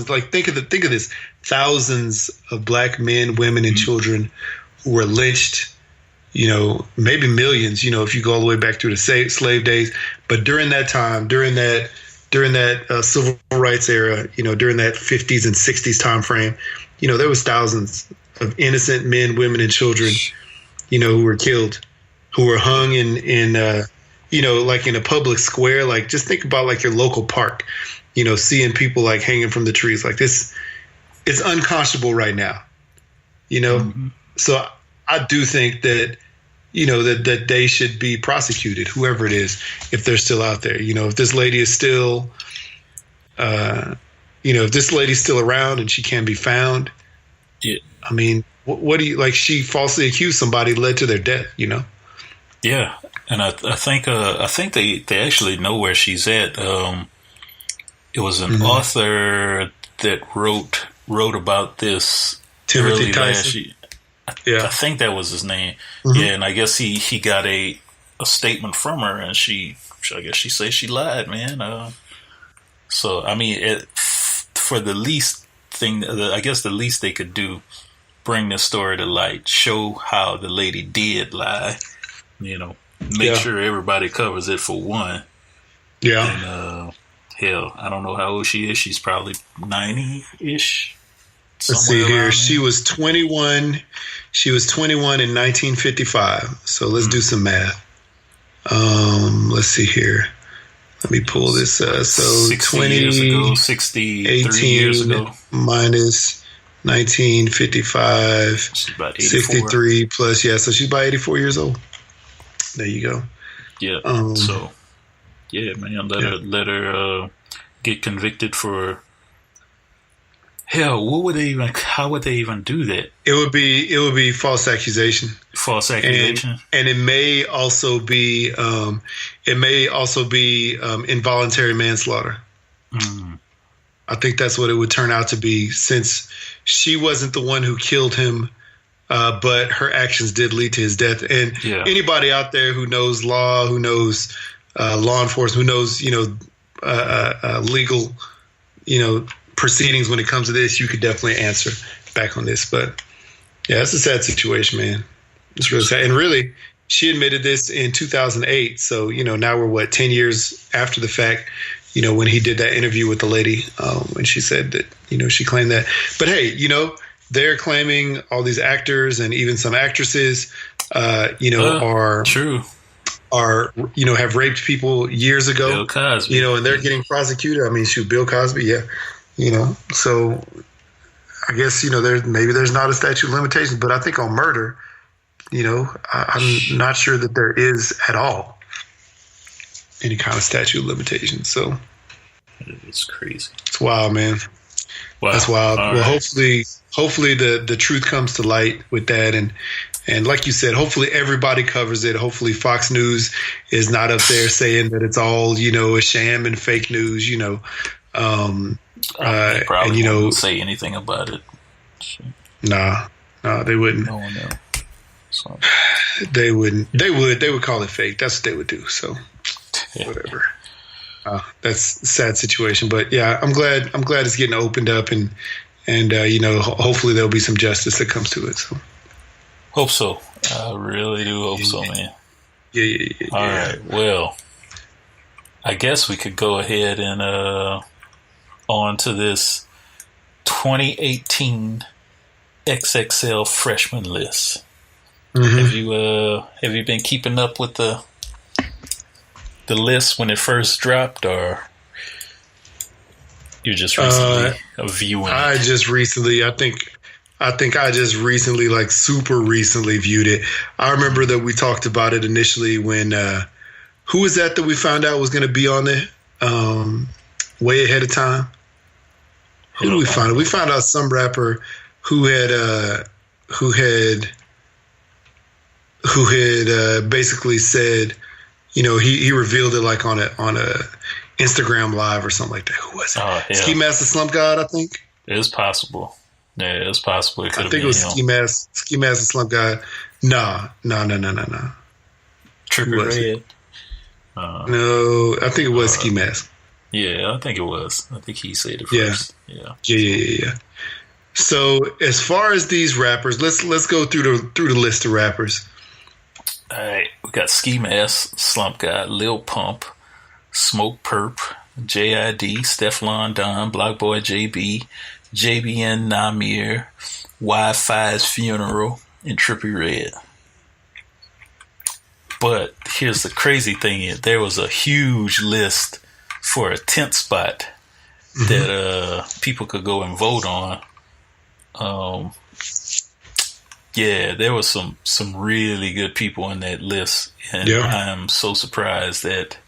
Speaker 1: Like think of this, thousands of black men, women, and children who were lynched. Maybe millions. If you go all the way back to the slave days, but during that time, during that civil rights era, during that 50s and 60s time frame, there was thousands of innocent men, women, and children, who were killed, who were hung in like in a public square. Like, just think about like your local park, seeing people like hanging from the trees like this. It's unconscionable right now, Mm-hmm. So I do think that, that they should be prosecuted, whoever it is, if they're still out there. If this lady is still, if this lady's still around and she can be found.
Speaker 3: Yeah.
Speaker 1: I mean, what do you like? She falsely accused somebody, led to their death.
Speaker 3: Yeah, and I think they actually know where she's at. It was an author that wrote about this.
Speaker 1: Timothy Tyson.
Speaker 3: I think that was his name. Mm-hmm. Yeah, and I guess he got a statement from her, and I guess she says she lied, man. So I mean, for the least thing, I guess the least they could do, bring this story to light, show how the lady did lie. Make sure everybody covers it for one.
Speaker 1: Yeah.
Speaker 3: And hell, I don't know how old she is. She's probably 90-ish.
Speaker 1: Let's see here. She was 21. She was 21 in 1955. So let's do some math. Let's see here. Let me pull this. So 20
Speaker 3: years ago, 63 years ago,
Speaker 1: minus 1955, 63 plus. Yeah, so she's about 84 years old. There you go.
Speaker 3: Yeah. So, yeah, man, let her get convicted for Hell, how would they even do that?
Speaker 1: It would be false accusation.
Speaker 3: False accusation.
Speaker 1: And it may also be involuntary manslaughter.
Speaker 3: Mm.
Speaker 1: I think that's what it would turn out to be, since she wasn't the one who killed him, but her actions did lead to his death. And anybody out there who knows law, who knows law enforcement, who knows legal proceedings when it comes to this, you could definitely answer back on this. But yeah, it's a sad situation, man. It's really sad. And really, she admitted this in 2008. So, now we're 10 years after the fact, when he did that interview with the lady, and she said that, she claimed that. But hey, they're claiming, all these actors and even some actresses, are
Speaker 3: true.
Speaker 1: Have raped people years ago.
Speaker 3: Bill Cosby.
Speaker 1: And they're getting prosecuted. I mean, shoot, Bill Cosby, yeah. So I guess, there's not a statute of limitations, but I think on murder, I'm not sure that there is at all any kind of statute of limitations. So
Speaker 3: it's crazy.
Speaker 1: It's wild, man.
Speaker 3: Wow.
Speaker 1: That's wild.
Speaker 3: All
Speaker 1: well,
Speaker 3: right.
Speaker 1: hopefully the truth comes to light with that. And like you said, hopefully everybody covers it. Hopefully Fox News is not up there saying that it's all, a sham and fake news,
Speaker 3: They probably won't say anything about it.
Speaker 1: Nah, they wouldn't.
Speaker 3: No one knows. So.
Speaker 1: They wouldn't. They would call it fake. That's what they would do. So whatever. That's a sad situation. But yeah, I'm glad it's getting opened up, and hopefully there'll be some justice that comes to it. So
Speaker 3: hope so. I really do hope so, man.
Speaker 1: Yeah.
Speaker 3: All right. Well, I guess we could go ahead and on to this 2018 XXL freshman list.
Speaker 1: Mm-hmm.
Speaker 3: Have you been keeping up with the list when it first dropped, or you just recently viewing it?
Speaker 1: I think I just recently, like super recently, viewed it. I remember that we talked about it initially when who was that we found out was going to be on it way ahead of time. Who did we find out? We found out some rapper who had basically said, he revealed it like on a Instagram Live or something like that. Who was it?
Speaker 3: Oh, yeah.
Speaker 1: Ski Mask the Slump God, I think.
Speaker 3: It's possible. Yeah, it's possible. I think
Speaker 1: it was Ski Mask the Slump God. No.
Speaker 3: Trippie Redd.
Speaker 1: No, I think it was Ski Mask.
Speaker 3: Yeah, I think it was. I think he said it first.
Speaker 1: Yeah. So as far as these rappers, let's go through the list of rappers.
Speaker 3: All right, we got Ski Mask, Slump God, Lil Pump, Smoke Perp, JID, Stefflon Don, Block Boy JB, JBN Namir, Wi-Fi's Funeral, and Trippie Redd. But here's the crazy thing: there was a huge list for a 10th spot that people could go and vote on. There was some really good people in that list, and I'm so surprised that.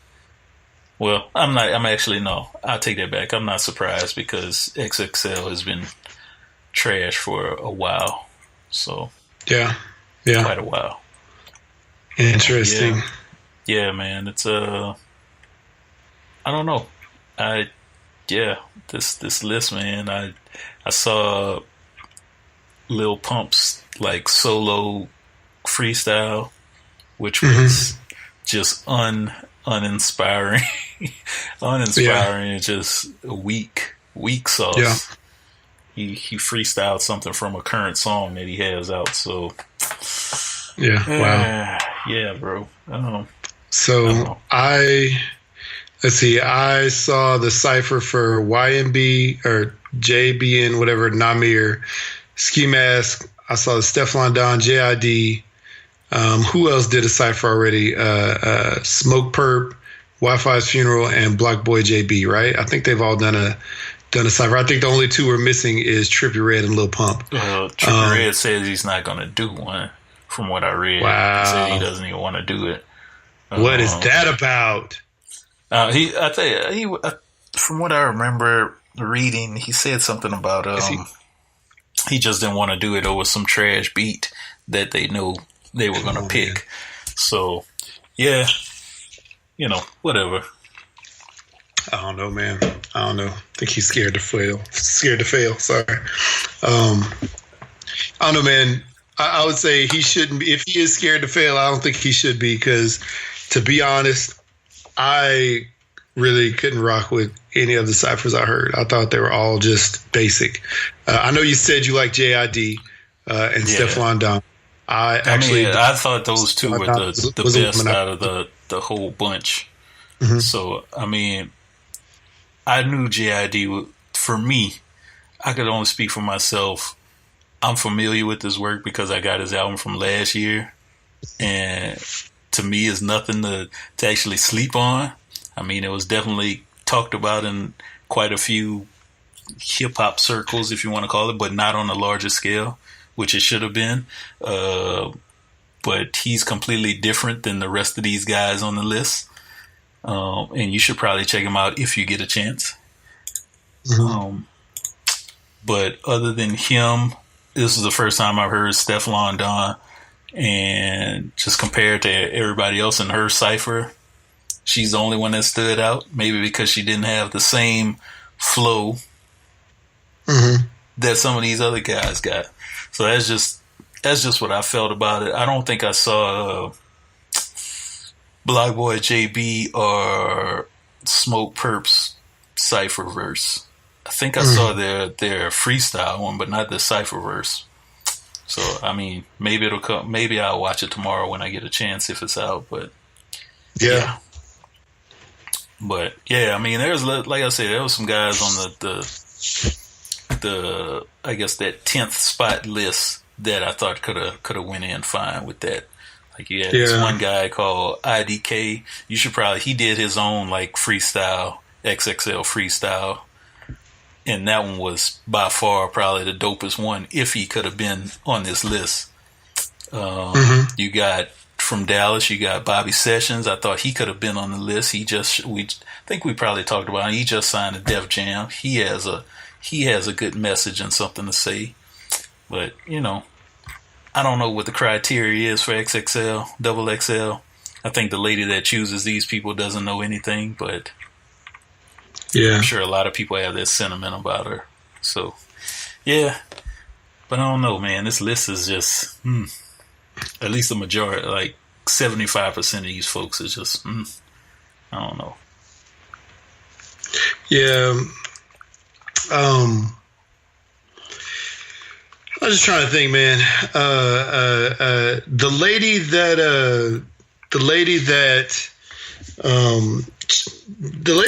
Speaker 3: Well, I'm not. I'm actually no. I'll take that back. I'm not surprised because XXL has been trash for a while. So
Speaker 1: yeah,
Speaker 3: quite a while.
Speaker 1: Interesting.
Speaker 3: Yeah, man. It's I don't know. This list, man. I saw Lil Pump's like solo freestyle, which was just uninspiring, just weak sauce.
Speaker 1: Yeah.
Speaker 3: He freestyled something from a current song that he has out. So
Speaker 1: wow.
Speaker 3: Yeah, bro.
Speaker 1: So let's see. I saw the cipher for YMB or JBN, whatever, Namir, Ski Mask. I saw the Stefflon Don, JID. Who else did a cipher already? Smoke Perp, Wi-Fi's Funeral, and Block Boy JB. Right? I think they've all done a cipher. I think the only two we're missing is Trippie Redd and Lil Pump.
Speaker 3: Trippie Redd says he's not going to do one. From what I read,
Speaker 1: wow.
Speaker 3: He said he doesn't even want to do it.
Speaker 1: What is that about?
Speaker 3: I tell you, from what I remember, reading, he said something about he just didn't want to do it over some trash beat that they know they were going to pick. Man. So, yeah, whatever.
Speaker 1: I don't know, man. I don't know. I think he's scared to fail. Sorry. I don't know, man. I would say he shouldn't be. If he is scared to fail, I don't think he should be, because, to be honest, I really couldn't rock with any of the ciphers I heard. I thought they were all just basic. I know you said you like JID and Stefflon Don.
Speaker 3: I thought those two were the best out of the whole bunch. Mm-hmm. So, I mean, I knew JID, for me, I could only speak for myself. I'm familiar with his work because I got his album from last year. And to me, it's nothing to actually sleep on. I mean, it was definitely talked about in quite a few hip-hop circles, if you want to call it, but not on a larger scale, which it should have been. But he's completely different than the rest of these guys on the list. And you should probably check him out if you get a chance. Mm-hmm. But other than him, this is the first time I've heard Stefflon Don. And just compared to everybody else in her cipher, she's the only one that stood out. Maybe because she didn't have the same flow that some of these other guys got. So that's just what I felt about it. I don't think I saw Block Boy JB or Smoke Perp's cipher verse. I think I saw their freestyle one, but not the cipher verse. So, I mean, maybe it'll come. Maybe I'll watch it tomorrow when I get a chance if it's out. But yeah. But yeah, I mean, there's, like I said, there was some guys on the I guess that 10th spot list that I thought could have went in fine with that. Like you had this one guy called IDK. He did his own like freestyle, XXL freestyle. And that one was by far probably the dopest one if he could have been on this list. You got from Dallas, you got Bobby Sessions. I thought he could have been on the list. We think we probably talked about him. He just signed a Def Jam. He has a good message and something to say. But, I don't know what the criteria is for XXL, double XL. I think the lady that chooses these people doesn't know anything, but yeah, I'm sure a lot of people have that sentiment about her. So, yeah. But I don't know, man. This list is just, at least the majority, like 75% of these folks is just, I don't know.
Speaker 1: Yeah. I was just trying to think, man. The lady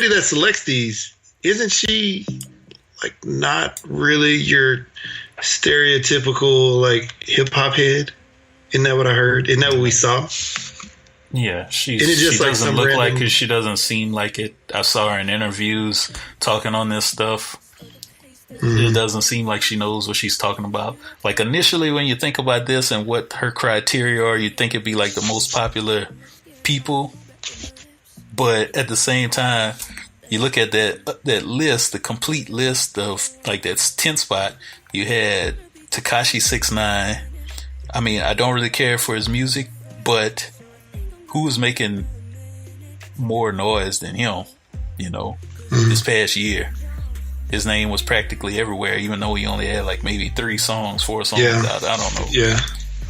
Speaker 1: that selects these, isn't she like not really your stereotypical like hip hop head? Isn't that what I heard? Isn't that what we saw?
Speaker 3: Yeah, she doesn't look like it. She doesn't seem like it. I saw her in interviews talking on this stuff. It doesn't seem like she knows what she's talking about. Like initially when you think about this and what her criteria are, you think it'd be like the most popular people. But at the same time, you look at that list, the complete list of like that 10th spot, you had Tekashi 6ix9ine. I mean, I don't really care for his music, but who was making more noise than him, this past year? His name was practically everywhere, even though he only had like maybe 4 songs out. I don't know. Yeah.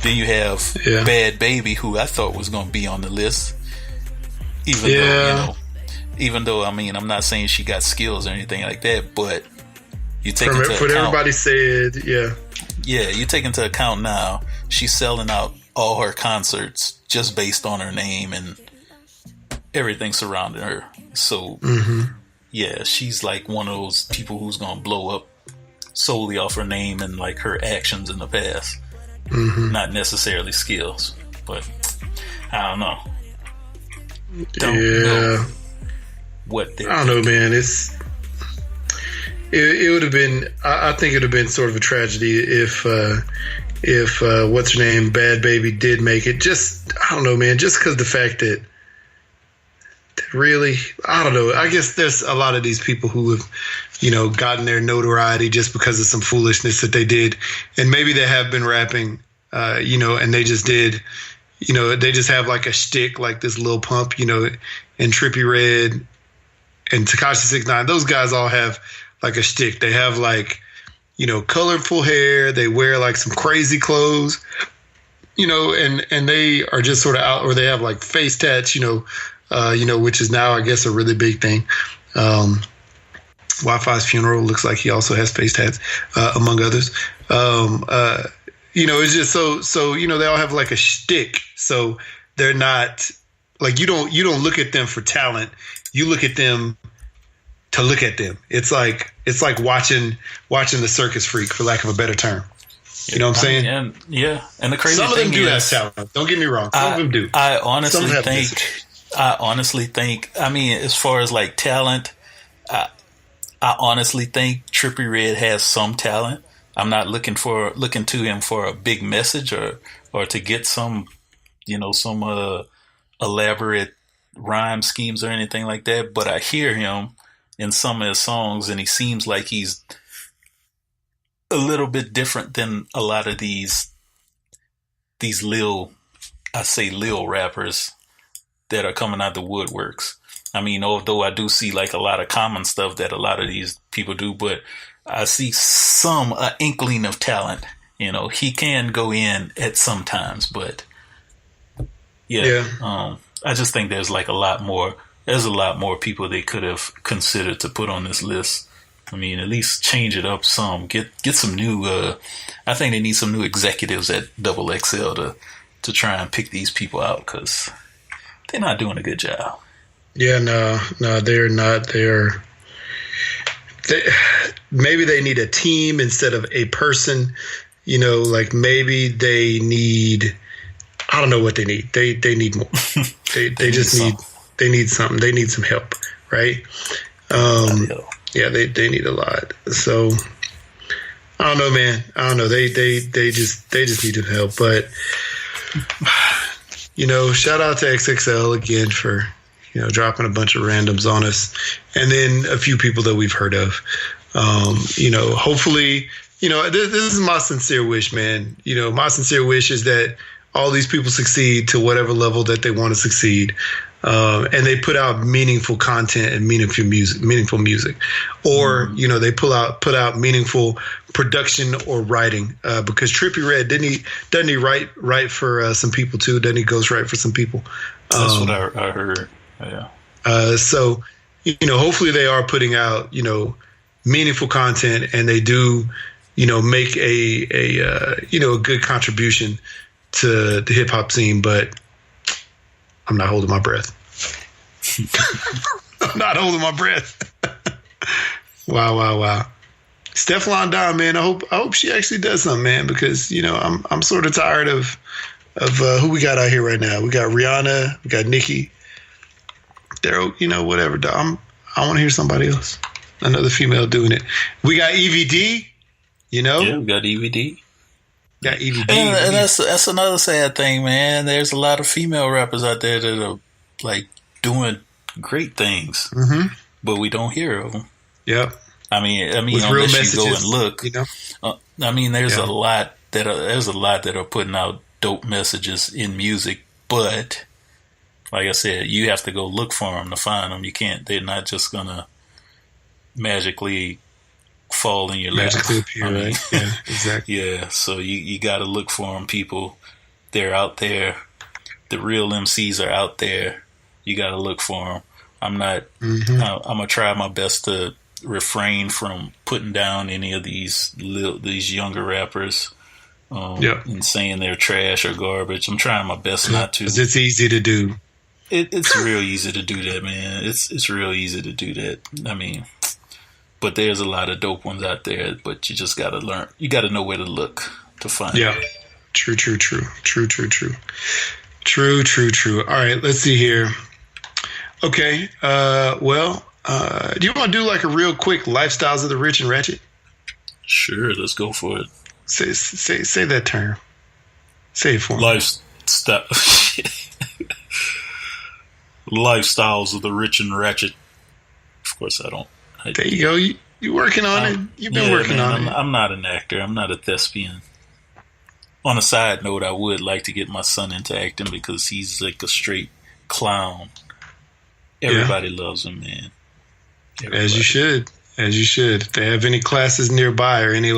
Speaker 3: Then you have Bad Baby, who I thought was going to be on the list. Even though, I mean, I'm not saying she got skills or anything like that, but you take into account what everybody said, you take into account now she's selling out all her concerts just based on her name and everything surrounding her. So, yeah, she's like one of those people who's gonna blow up solely off her name and like her actions in the past, not necessarily skills. But I don't know. Don't know what they. I don't know, man. It would have been. I think it would have been sort of a tragedy if what's her name, Bad Baby, did make it. Just I don't know, man. Just because the fact that
Speaker 1: really, I don't know. I guess there's a lot of these people who have, gotten their notoriety just because of some foolishness that they did. And maybe they have been rapping, and they just did, they just have like a shtick, like this Lil Pump, and Trippie Redd and Tekashi 6ix9ine. Those guys all have like a shtick. They have like, colorful hair. They wear like some crazy clothes, and they are just sort of out, or they have like face tats, which is now, I guess, a really big thing. Wi-Fi's funeral looks like he also has face tats, among others. It's just so they all have like a shtick. So they're not like, you don't look at them for talent. You look at them to look at them. It's like watching the circus freak, for lack of a better term. You know what I'm saying?
Speaker 3: And the crazy thing is,
Speaker 1: some of them do have talent. Don't get me wrong. Some of them do.
Speaker 3: I honestly think. I mean, as far as like talent, I honestly think Trippie Redd has some talent. I'm not looking to him for a big message or to get some elaborate rhyme schemes or anything like that. But I hear him in some of his songs, and he seems like he's a little bit different than a lot of these lil rappers that are coming out the woodworks. I mean, although I do see like a lot of common stuff that a lot of these people do, but I see some inkling of talent. He can go in at some times, but I just think there's like a lot more people they could have considered to put on this list. I mean, at least change it up some. Get some new. I think they need some new executives at Double XL to try and pick these people out, because they're not doing a good job.
Speaker 1: Yeah, no, they're not. Maybe they need a team instead of a person. Like maybe they need. I don't know what they need. They need more. They just need. They need something. They need some help, right? Yeah, they need a lot. So I don't know, man. I don't know. They just need some help. But shout out to XXL again for dropping a bunch of randoms on us, and then a few people that we've heard of. Hopefully, this is my sincere wish, man. My sincere wish is that all these people succeed to whatever level that they want to succeed. And they put out meaningful content and meaningful music, or they put out meaningful production or writing. Because Trippie Redd doesn't he write for some people too? Doesn't he ghostwrite for some people?
Speaker 3: That's what I heard. Yeah.
Speaker 1: So hopefully they are putting out meaningful content, and they do make a good contribution to the hip hop scene, but. I'm not holding my breath. I'm not holding my breath. Wow. Stefflon Don, man. I hope she actually does something, man, because I'm sort of tired of who we got out here right now. We got Rihanna, we got Nicki. They're whatever. I want to hear somebody else, another female doing it. We got EVD.
Speaker 3: Yeah, we got EVD.
Speaker 1: Got EVD.
Speaker 3: And that's another sad thing, man. There's a lot of female rappers out there that are like doing great things, but we don't hear of them.
Speaker 1: Yep.
Speaker 3: I mean,
Speaker 1: with
Speaker 3: unless you go and look, there's a lot that are putting out dope messages in music, but like I said, you have to go look for them to find them. You can't. They're not just gonna magically fall in your lap.
Speaker 1: Magically appear, right? Yeah, exactly.
Speaker 3: Yeah, so you got to look for them, people. They're out there. The real MCs are out there. You got to look for them. I'm not. I'm gonna try my best to refrain from putting down any of these younger rappers. And saying they're trash or garbage. I'm trying my best not to.
Speaker 1: 'Cause it's easy to do.
Speaker 3: It's real easy to do that, man. It's real easy to do that. I mean. But there's a lot of dope ones out there, but you just got to learn. You got to know where to look to find.
Speaker 1: Yeah. True. All right. Let's see here. Okay. Do you want to do like a real quick lifestyles of the rich and ratchet?
Speaker 3: Sure. Let's go for it.
Speaker 1: Say that term. Say it for me.
Speaker 3: Lifestyle. Lifestyles of the Rich and Ratchet. Of course, I don't.
Speaker 1: There you go. You working on it. You've been working on it.
Speaker 3: I'm not an actor. I'm not a thespian. On a side note, I would like to get my son into acting because he's like a straight clown. Everybody loves him, man. Everybody.
Speaker 1: As you should. If they have any classes nearby or any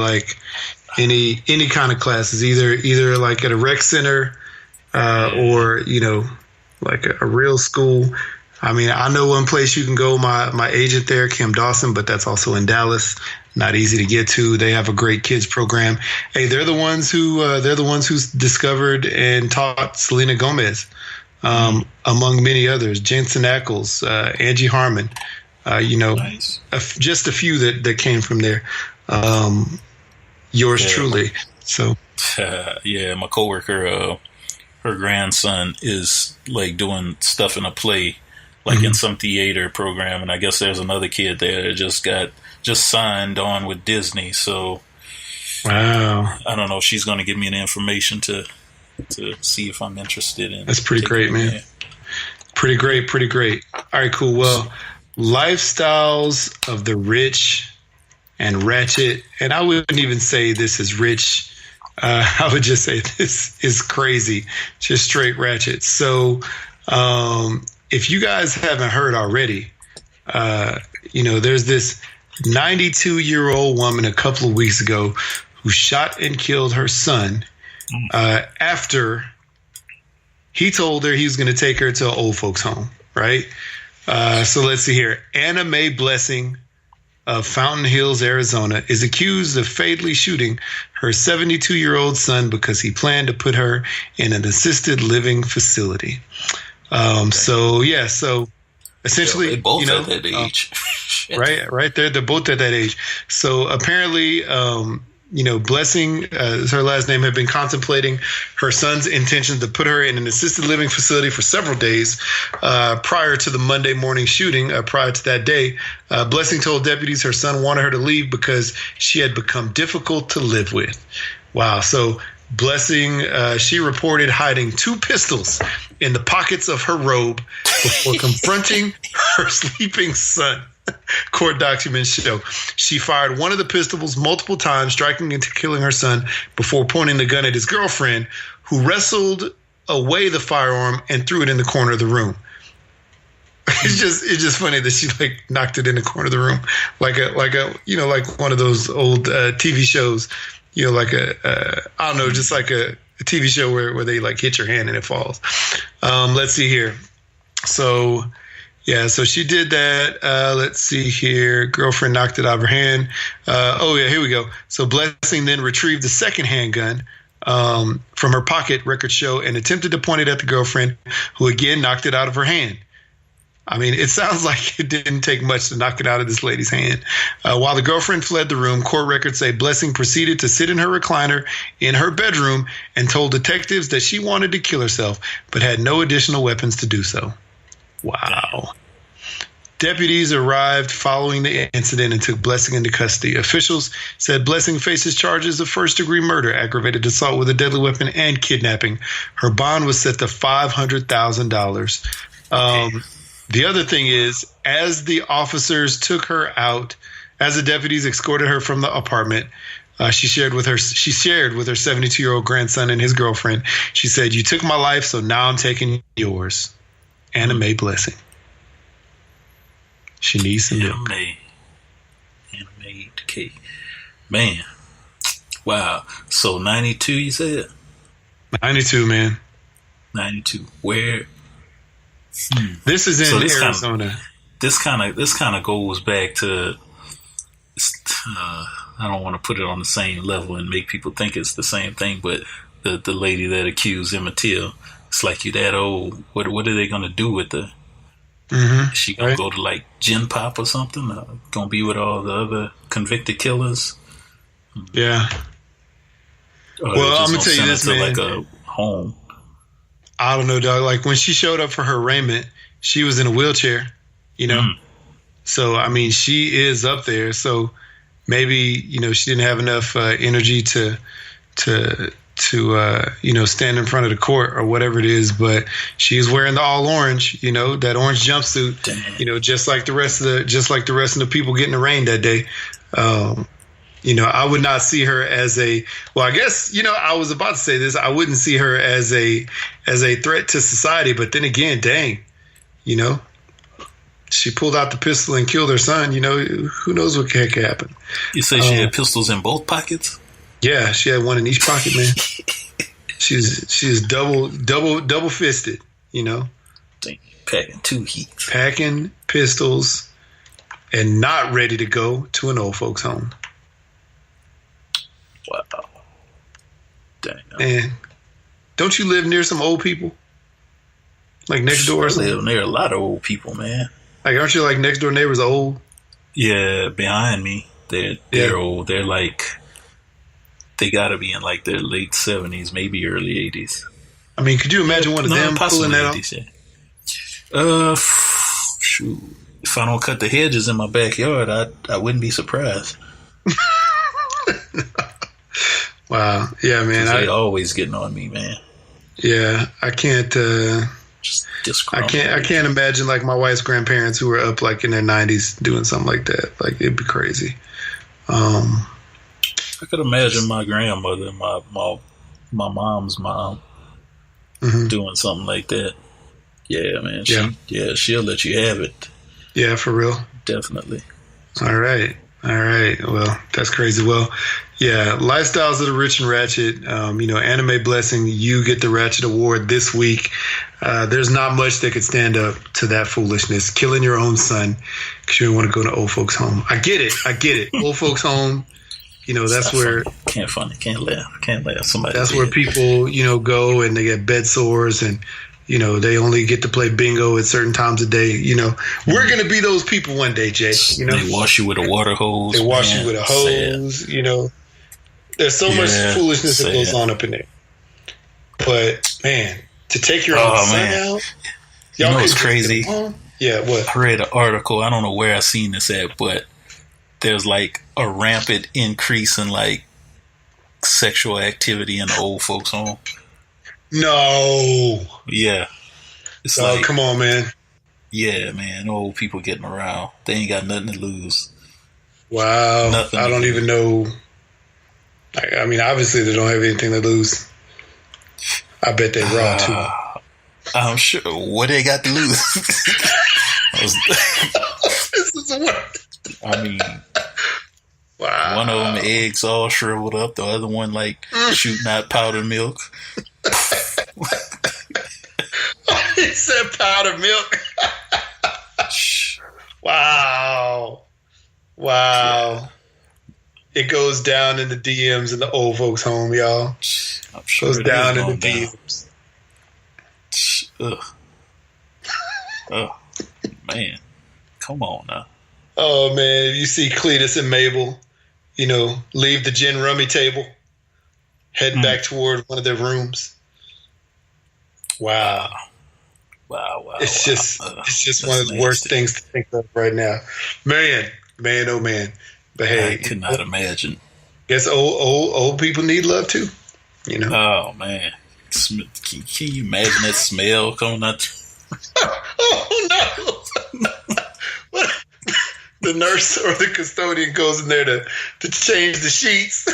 Speaker 1: kind of classes, either like at a rec center or, you know, like a real school. I mean, I know one place you can go. My agent there, Kim Dawson, but that's also in Dallas. Not easy to get to. They have a great kids program. Hey, they're the ones who discovered and taught Selena Gomez, among many others. Jensen Ackles, Angie Harmon. Nice. Just a few that came from there. Yours truly. So,
Speaker 3: my coworker, her grandson is like doing stuff in a play, like in some theater program, and I guess there's another kid there that just signed on with Disney. So,
Speaker 1: wow,
Speaker 3: I don't know. She's going to give me an information to see if I'm interested in.
Speaker 1: That's pretty great, man. There. Pretty great. All right, cool. Well, lifestyles of the rich and ratchet, and I wouldn't even say this is rich. I would just say this is crazy, just straight ratchet. So, if you guys haven't heard already, there's this 92-year-old woman a couple of weeks ago who shot and killed her son after he told her he was going to take her to an old folks home, right? So let's see here. Anna Mae Blessing of Fountain Hills, Arizona, is accused of fatally shooting her 72-year-old son because he planned to put her in an assisted living facility. So essentially,
Speaker 3: they both at that age.
Speaker 1: Right there, they're both at that age. So apparently, Blessing, is her last name, had been contemplating her son's intention to put her in an assisted living facility for several days prior to the Monday morning shooting. Prior to that day, Blessing told deputies her son wanted her to leave because she had become difficult to live with. Wow. So Blessing, she reported hiding 2 pistols in the pockets of her robe before confronting her sleeping son. Court documents show she fired one of the pistols multiple times, striking into killing her son before pointing the gun at his girlfriend, who wrestled away the firearm and threw it in the corner of the room. It's just funny that she like knocked it in the corner of the room, like one of those old TV shows, just like a TV show where they like hit your hand and it falls. Let's see here. So she did that. Let's see here. Girlfriend knocked it out of her hand. Here we go. So Blessing then retrieved the second handgun from her pocket, records show, and attempted to point it at the girlfriend, who again knocked it out of her hand. I mean, it sounds like it didn't take much to knock it out of this lady's hand. While the girlfriend fled the room, court records say Blessing proceeded to sit in her recliner in her bedroom and told detectives that she wanted to kill herself, but had no additional weapons to do so. Wow. Deputies arrived following the incident and took Blessing into custody. Officials said Blessing faces charges of first-degree murder, aggravated assault with a deadly weapon, and kidnapping. Her bond was set to $500,000. The other thing is, as the officers took her out, as the deputies escorted her from the apartment, she shared with her 72-year-old grandson and his girlfriend. She said, "You took my life, so now I'm taking yours." Anna Mae Blessing. She needs some milk.
Speaker 3: Anna Mae Decay. Man. Wow. So 92, you said?
Speaker 1: 92, man.
Speaker 3: 92. Where?
Speaker 1: This is in Arizona.
Speaker 3: This kind of goes back to. I don't want to put it on the same level and make people think it's the same thing, but the lady that accused Emmett Till, it's like, you that old. What are they gonna do with her? Mm-hmm. Is she gonna go to like Gen Pop or something? Gonna be with all the other convicted killers?
Speaker 1: Yeah. Well, I'm gonna tell you this, man.
Speaker 3: Like a home.
Speaker 1: I don't know, dog. Like when she showed up for her arraignment, she was in a wheelchair, So, I mean, she is up there. So maybe, she didn't have enough energy to stand in front of the court or whatever it is. But she's wearing the all orange, that orange jumpsuit,
Speaker 3: Damn.
Speaker 1: just like the rest of the people getting the rain that day. I would not see her as I guess, I was about to say this. I wouldn't see her as a threat to society. But then again, dang, she pulled out the pistol and killed her son. Who knows what could happen.
Speaker 3: You say she had pistols in both pockets?
Speaker 1: Yeah, she had one in each pocket, man. she's double fisted,
Speaker 3: Dang, packing 2 heat.
Speaker 1: Packing pistols and not ready to go to an old folks home.
Speaker 3: Wow. Dang.
Speaker 1: And don't you live near some old people? Like next door or something?
Speaker 3: I live near a lot of old people, man.
Speaker 1: Like, aren't you like next door neighbors old?
Speaker 3: Yeah, behind me. They're old. They're like, they gotta be in like their late 70s, maybe early 80s.
Speaker 1: I mean, could you imagine one of them pulling that off?
Speaker 3: 80s, yeah. Shoot. If I don't cut the hedges in my backyard, I wouldn't be surprised.
Speaker 1: Wow. Yeah, man.
Speaker 3: They always getting on me, man.
Speaker 1: Yeah, I can't. I can't imagine like my wife's grandparents who were up like in their 90s doing something like that. Like, it'd be crazy.
Speaker 3: I could imagine my grandmother, my mom's mom, doing something like that. Yeah, man. She'll let you have it.
Speaker 1: Yeah, for real.
Speaker 3: Definitely.
Speaker 1: All right. Well, that's crazy. Well, yeah, Lifestyles of the Rich and Ratchet. Anime Blessing, you get the Ratchet Award this week. There's not much that could stand up to that foolishness. Killing your own son because you don't want to go to old folks' home. I get it. Old folks' home. That's where
Speaker 3: can't laugh. Somebody.
Speaker 1: That's where people, go and they get bed sores and. They only get to play bingo at certain times of day. We're going to be those people one day, Jay.
Speaker 3: They wash you with a water hose.
Speaker 1: They wash you with a hose.
Speaker 3: Sad.
Speaker 1: There's so much foolishness that goes on up in there. But, man, to take your own son out.
Speaker 3: You know what's crazy?
Speaker 1: Yeah, what?
Speaker 3: I read an article. I don't know where I seen this at, but there's like a rampant increase in like sexual activity in the old folks' home.
Speaker 1: No.
Speaker 3: Yeah. It's
Speaker 1: come on, man.
Speaker 3: Yeah, man. Old people getting around. They ain't got nothing to lose.
Speaker 1: Wow.
Speaker 3: Nothing
Speaker 1: I don't even know. I mean, obviously they don't have anything to lose. I bet they raw too.
Speaker 3: I'm sure. What they got to lose?
Speaker 1: This is the worst.
Speaker 3: I mean,
Speaker 1: wow.
Speaker 3: One of them eggs all shriveled up. The other one like shooting out powdered milk.
Speaker 1: He said powdered milk. Wow. Yeah. It goes down in the DMs in the old folks' home, y'all.
Speaker 3: I'm sure
Speaker 1: goes down in the DMs.
Speaker 3: Oh, man. Come on now.
Speaker 1: Oh, man. You see Cletus and Mabel, leave the gin rummy table, heading back toward one of their rooms. Wow. It's just one of the worst things to think of right now. Man, oh man. But hey,
Speaker 3: I could not imagine.
Speaker 1: Guess old people need love too.
Speaker 3: Oh man. Can you imagine that smell coming out?
Speaker 1: Oh no. The nurse or the custodian goes in there to change the sheets.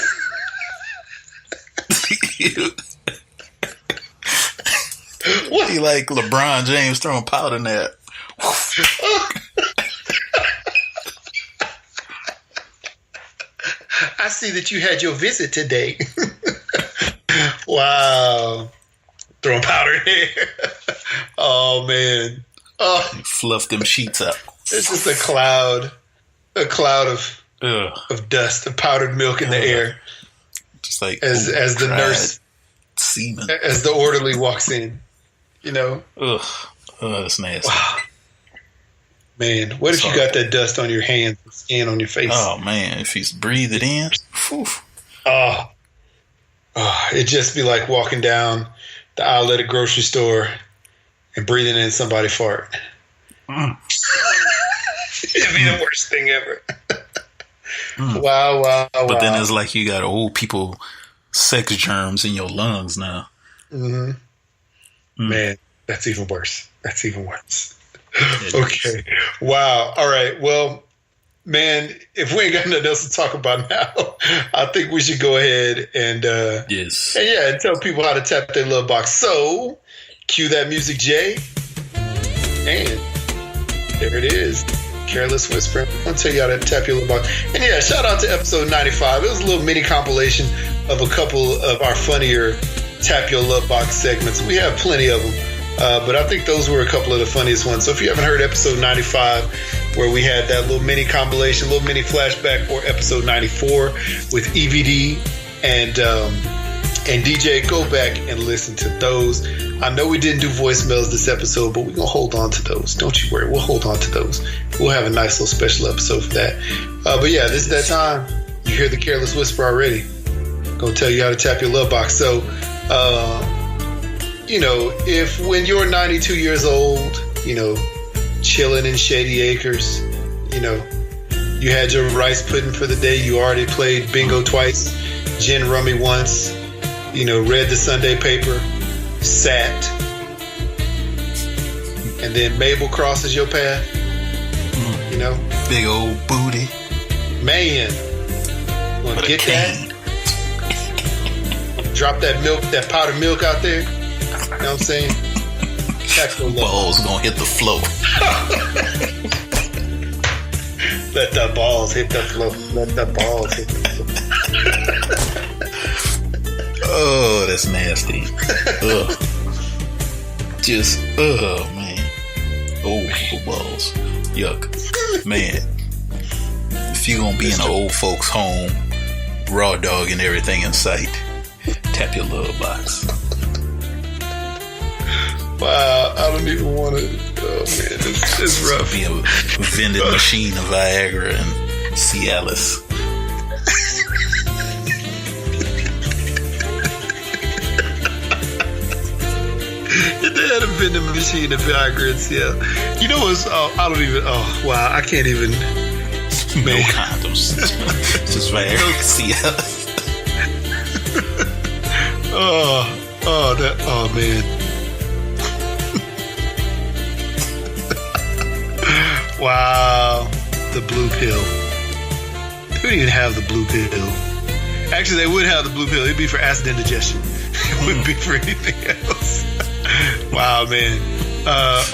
Speaker 3: What? He like LeBron James throwing powder in that.
Speaker 1: I see that you had your visit today. Wow. Throwing powder in there. Oh, man. Oh.
Speaker 3: Fluff them sheets up.
Speaker 1: It's just a cloud of dust, of powdered milk in the air.
Speaker 3: Just like
Speaker 1: as the nurse,
Speaker 3: semen.
Speaker 1: As the orderly walks in.
Speaker 3: Ugh. Oh, that's nasty.
Speaker 1: Wow. Man, what if you got that dust on your hands and skin on your face?
Speaker 3: Oh, man, if he's breathe it in. Whew.
Speaker 1: Oh, it'd just be like walking down the aisle at a grocery store and breathing in somebody's fart. It'd be the worst thing ever. Wow.
Speaker 3: But then it's like you got old people sex germs in your lungs now.
Speaker 1: Man, that's even worse. That's even worse. Okay. Wow. All right. Well, man, if we ain't got nothing else to talk about now, I think we should go ahead and and tell people how to tap their love box. So, cue that music, Jay. And there it is. Careless Whisper. I'll tell you how to tap your love box. And yeah, shout out to episode 95. It was a little mini compilation of a couple of our funnier Tap Your Love Box segments. We have plenty of them. But I think those were a couple of the funniest ones. So if you haven't heard episode 95, where we had that little mini compilation, little mini flashback, or episode 94 with EVD and DJ, go back and listen to those. I know we didn't do voicemails this episode, but we're going to hold on to those. Don't you worry. We'll hold on to those. We'll have a nice little special episode for that. But yeah, this is that time. You hear the Careless Whisper already. Going to tell you how to tap your love box. So, if when you're 92 years old, chilling in Shady Acres, you had your rice pudding for the day, you already played bingo twice, gin rummy once, read the Sunday paper, sat, and then Mabel crosses your path,
Speaker 3: big old booty.
Speaker 1: Man, wanna get that? Drop that milk, that powdered milk out there. You know what I'm saying?
Speaker 3: Balls gonna hit the floor.
Speaker 1: Let the balls hit the floor. Let the balls hit the floor.
Speaker 3: Oh, that's nasty. Ugh. Man. Oh, balls. Yuck. Man. If you gonna be in an old folks' home, raw dog and everything in sight, tap your love box.
Speaker 1: Wow, I don't even want to. Oh man, it's rough.
Speaker 3: Be a vending machine of Viagra and Cialis.
Speaker 1: They had a vending machine of Viagra and Cialis. You know what's? I don't even. Oh wow, I can't even.
Speaker 3: No condoms. Just Viagra and Cialis.
Speaker 1: Oh man. Wow, the blue pill. They wouldn't even have the blue pill. Actually, they would have the blue pill. It'd be for acid indigestion. It wouldn't be for anything else. Wow, man.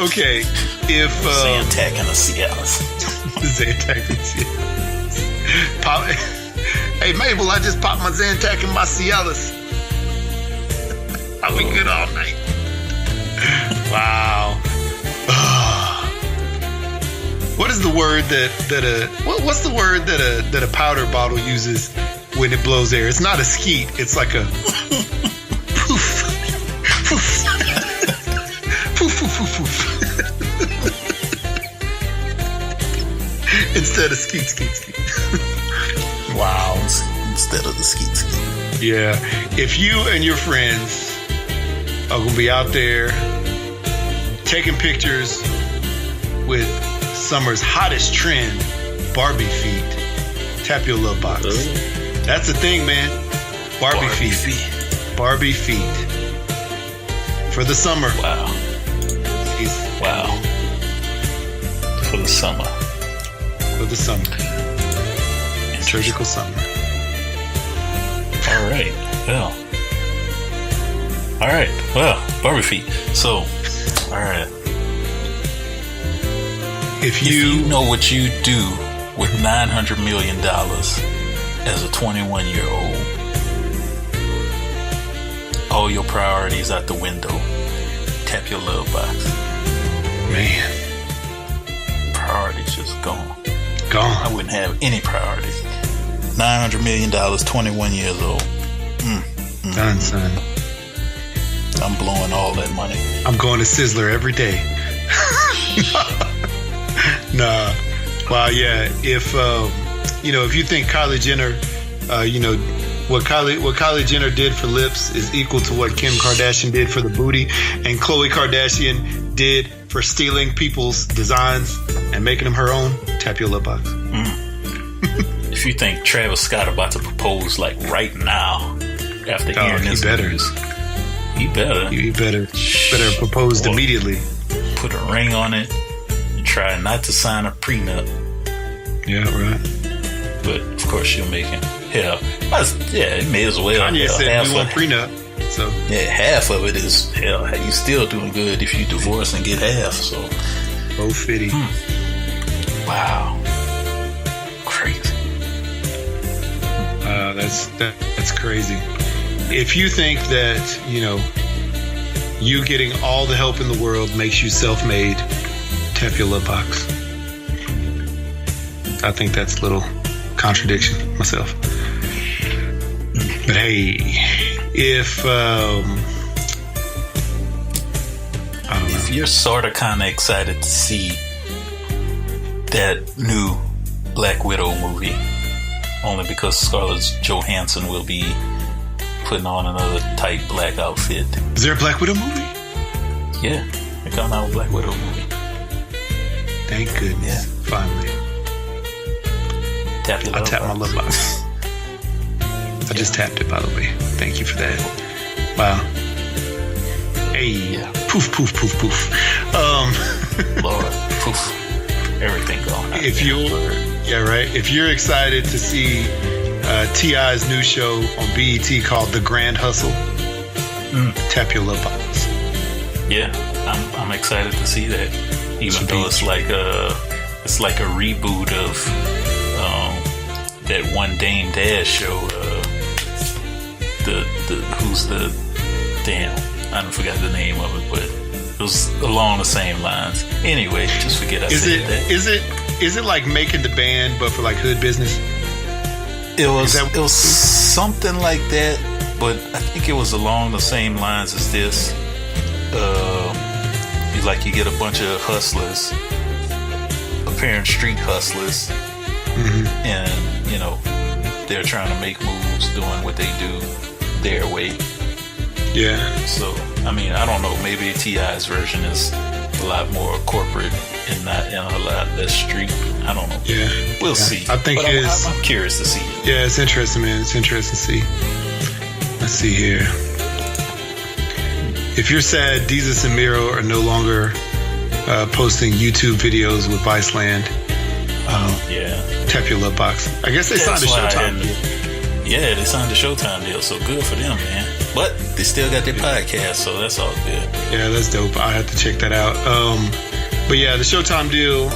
Speaker 1: Okay, if
Speaker 3: Zantac and a Cialis.
Speaker 1: Zantac and Cialis. Hey, Mabel, I just popped my Zantac and my Cialis. I'll be good all night. Wow. What is the word what's the word that a powder bottle uses when it blows air? It's not a skeet. It's like a poof. Poof. Poof, poof, poof, poof. Instead of skeet. Wow.
Speaker 3: Instead of the skeet.
Speaker 1: Yeah. If you and your friends are going to be out there taking pictures with summer's hottest trend, Barbie feet, tap your love box. That's the thing, man. Barbie feet. Barbie feet. For the summer.
Speaker 3: Wow. For the summer.
Speaker 1: For the summer. Surgical summer.
Speaker 3: All right. Well, Barbie feet. So, all right.
Speaker 1: If you
Speaker 3: know what you do with $900 million as a 21-year-old, all your priorities out the window, tap your love box.
Speaker 1: Man.
Speaker 3: Priorities just gone.
Speaker 1: Gone.
Speaker 3: I wouldn't have any priorities. $900 million, 21 years old.
Speaker 1: Done, son.
Speaker 3: I'm blowing all that money.
Speaker 1: I'm going to Sizzler every day. Nah. Well, yeah. If if you think Kylie Jenner, what Kylie Jenner did for lips is equal to what Kim Kardashian did for the booty, and Khloe Kardashian did for stealing people's designs and making them her own, tap your love box.
Speaker 3: If you think Travis Scott about to propose like right now, after hearing this news. He better
Speaker 1: proposed immediately.
Speaker 3: Put a ring on it and try not to sign a prenup.
Speaker 1: Yeah, right.
Speaker 3: But of course she'll make him. Hell, it may as well.
Speaker 1: Kanye said we want prenup. So
Speaker 3: yeah, half of it is hell. You still doing good if you divorce and get half. So
Speaker 1: both 50.
Speaker 3: Wow, crazy.
Speaker 1: That's crazy. If you think that you getting all the help in the world makes you self-made, tap your love box. I think that's a little contradiction myself. But hey, if I don't know.
Speaker 3: If you're sort of kind of excited to see that new Black Widow movie, only because Scarlett Johansson will be putting on another tight black outfit.
Speaker 1: Is there a Black Widow movie?
Speaker 3: Yeah, they're coming out with a Black Widow movie.
Speaker 1: Thank goodness.
Speaker 3: Yeah.
Speaker 1: Finally. I tapped my love box. I just tapped it, by the way. Thank you for that. Wow. Hey.
Speaker 3: Yeah.
Speaker 1: Poof, poof, poof, poof.
Speaker 3: Lord, poof. Everything going on.
Speaker 1: If you're excited to see T.I.'s new show on BET called The Grand Hustle, tap your love box.
Speaker 3: Yeah, I'm excited to see that. Even though it's like a reboot of that one Dame Dash show. I don't forgot the name of it, but it was along the same lines. Anyway, just forget I said that.
Speaker 1: Is it like Making the Band but for like hood business?
Speaker 3: It was something like that, but I think it was along the same lines as this. You get a bunch of hustlers, apparent street hustlers, and they're trying to make moves, doing what they do their way.
Speaker 1: Yeah.
Speaker 3: So I don't know. Maybe T.I.'s version is a lot more corporate and a lot less street. I don't know.
Speaker 1: Yeah.
Speaker 3: We'll see.
Speaker 1: I think
Speaker 3: I'm curious to see it.
Speaker 1: Yeah, it's interesting, man. It's interesting to see. Let's see here. If you're sad, Deezus and Miro are no longer posting YouTube videos with Viceland. Tap your love box. I guess they signed a Showtime deal.
Speaker 3: Yeah, they signed a Showtime deal, so good for them, man. But they still got their podcast, so that's all good.
Speaker 1: Yeah, that's dope. I have to check that out. But yeah, the Showtime deal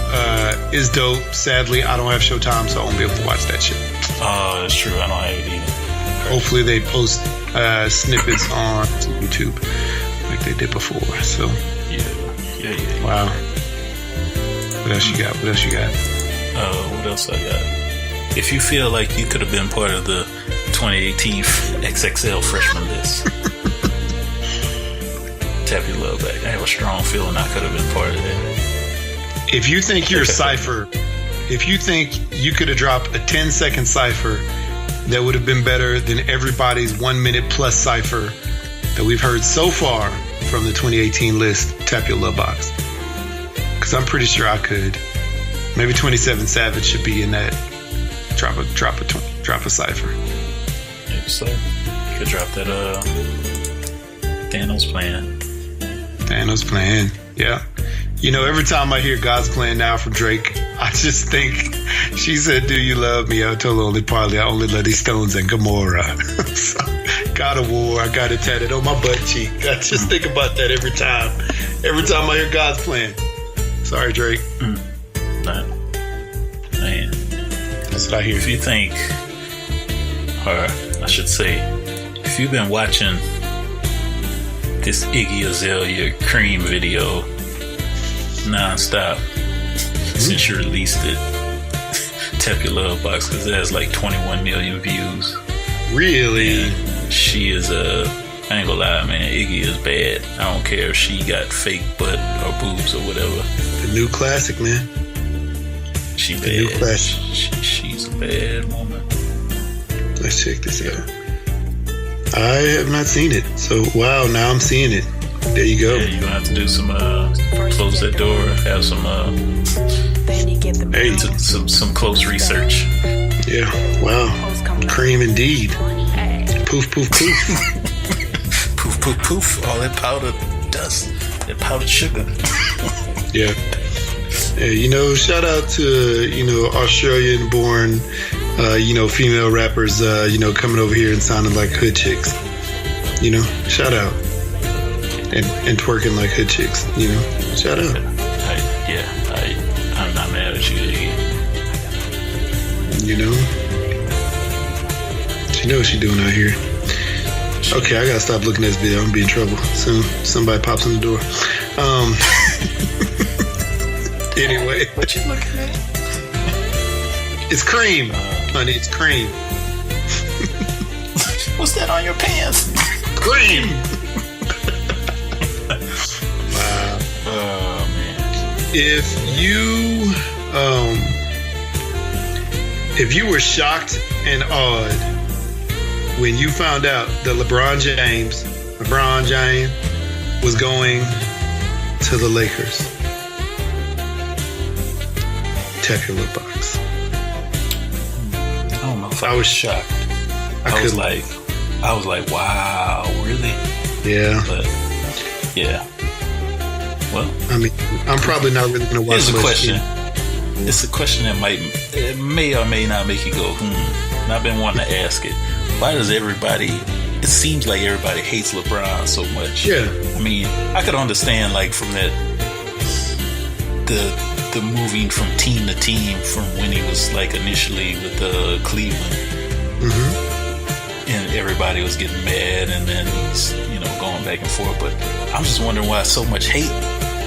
Speaker 1: is dope. Sadly, I don't have Showtime, so I won't be able to watch that shit.
Speaker 3: Oh, that's true. I don't have it either.
Speaker 1: Hopefully they post snippets on YouTube like they did before. So
Speaker 3: yeah.
Speaker 1: Wow. What else you got? What else I got? If you feel like you could have been part of the 2018 XXL freshman list, tap your love back. I have a strong feeling I could have been part of that. If you think you're Cypher, if you think you could have dropped a 10-second Cypher that would have been better than everybody's 1 minute plus Cypher that we've heard so far from the 2018 list, tap your love box. Because I'm pretty sure I could. Maybe 27 Savage should be in that. Drop a Cypher.
Speaker 3: Maybe so. You could drop that Thanos plan. Yeah. Every time I hear God's Plan Now from Drake, I just think she said, "Do you love me? I told her only partly. I only love these stones and Gamora." So, God of War, I got it tatted on my butt cheek. I just think about that every time. Every time I hear God's Plan. Sorry, Drake. Man.
Speaker 1: That's what I hear.
Speaker 3: If you think, or I should say, if you've been watching this Iggy Azalea Cream video non-stop since you released it, tap your love box, because it has like 21 million views.
Speaker 1: Really?
Speaker 3: And she is I ain't gonna lie, man, Iggy is bad. I don't care if she got fake butt or boobs or whatever.
Speaker 1: The new classic, man.
Speaker 3: She bad. She's a bad woman.
Speaker 1: Let's check this out. I have not seen it. So, wow, now I'm seeing it. There you go.
Speaker 3: Yeah, you're gonna have to do some close that door, have some some close research.
Speaker 1: Yeah, wow. Cream indeed. Poof, poof, poof.
Speaker 3: Poof, poof, poof. All that powdered dust, that powdered sugar.
Speaker 1: Yeah. Yeah, shout out to, Australian-born, female rappers, coming over here and sounding like hood chicks. Shout out. And twerking like hood chicks, Shout out.
Speaker 3: I'm not mad at you again.
Speaker 1: She knows what she doing out here. Okay, I gotta stop looking at this video. I'm gonna be in trouble soon. Somebody pops on the door. Anyway.
Speaker 3: What you looking at?
Speaker 1: It's cream, honey. It's cream.
Speaker 3: What's that on your pants?
Speaker 1: Cream. Wow.
Speaker 3: Oh man.
Speaker 1: If you were shocked and awed when you found out that LeBron James was going to the Lakers, tap your lip box.
Speaker 3: I don't know if I was shocked. I was like, wow, really?
Speaker 1: Yeah.
Speaker 3: But yeah. Well,
Speaker 1: I mean, I'm probably not really going to watch.
Speaker 3: Here's a question. It's a question that may or may not make you go, And I've been wanting to ask it. Why does it seems like everybody hates LeBron so much?
Speaker 1: Yeah.
Speaker 3: I mean, I could understand from that, the moving from team to team from when he was initially with Cleveland. Mm-hmm. And everybody was getting mad and then he's, going back and forth. But I'm just wondering why so much hate.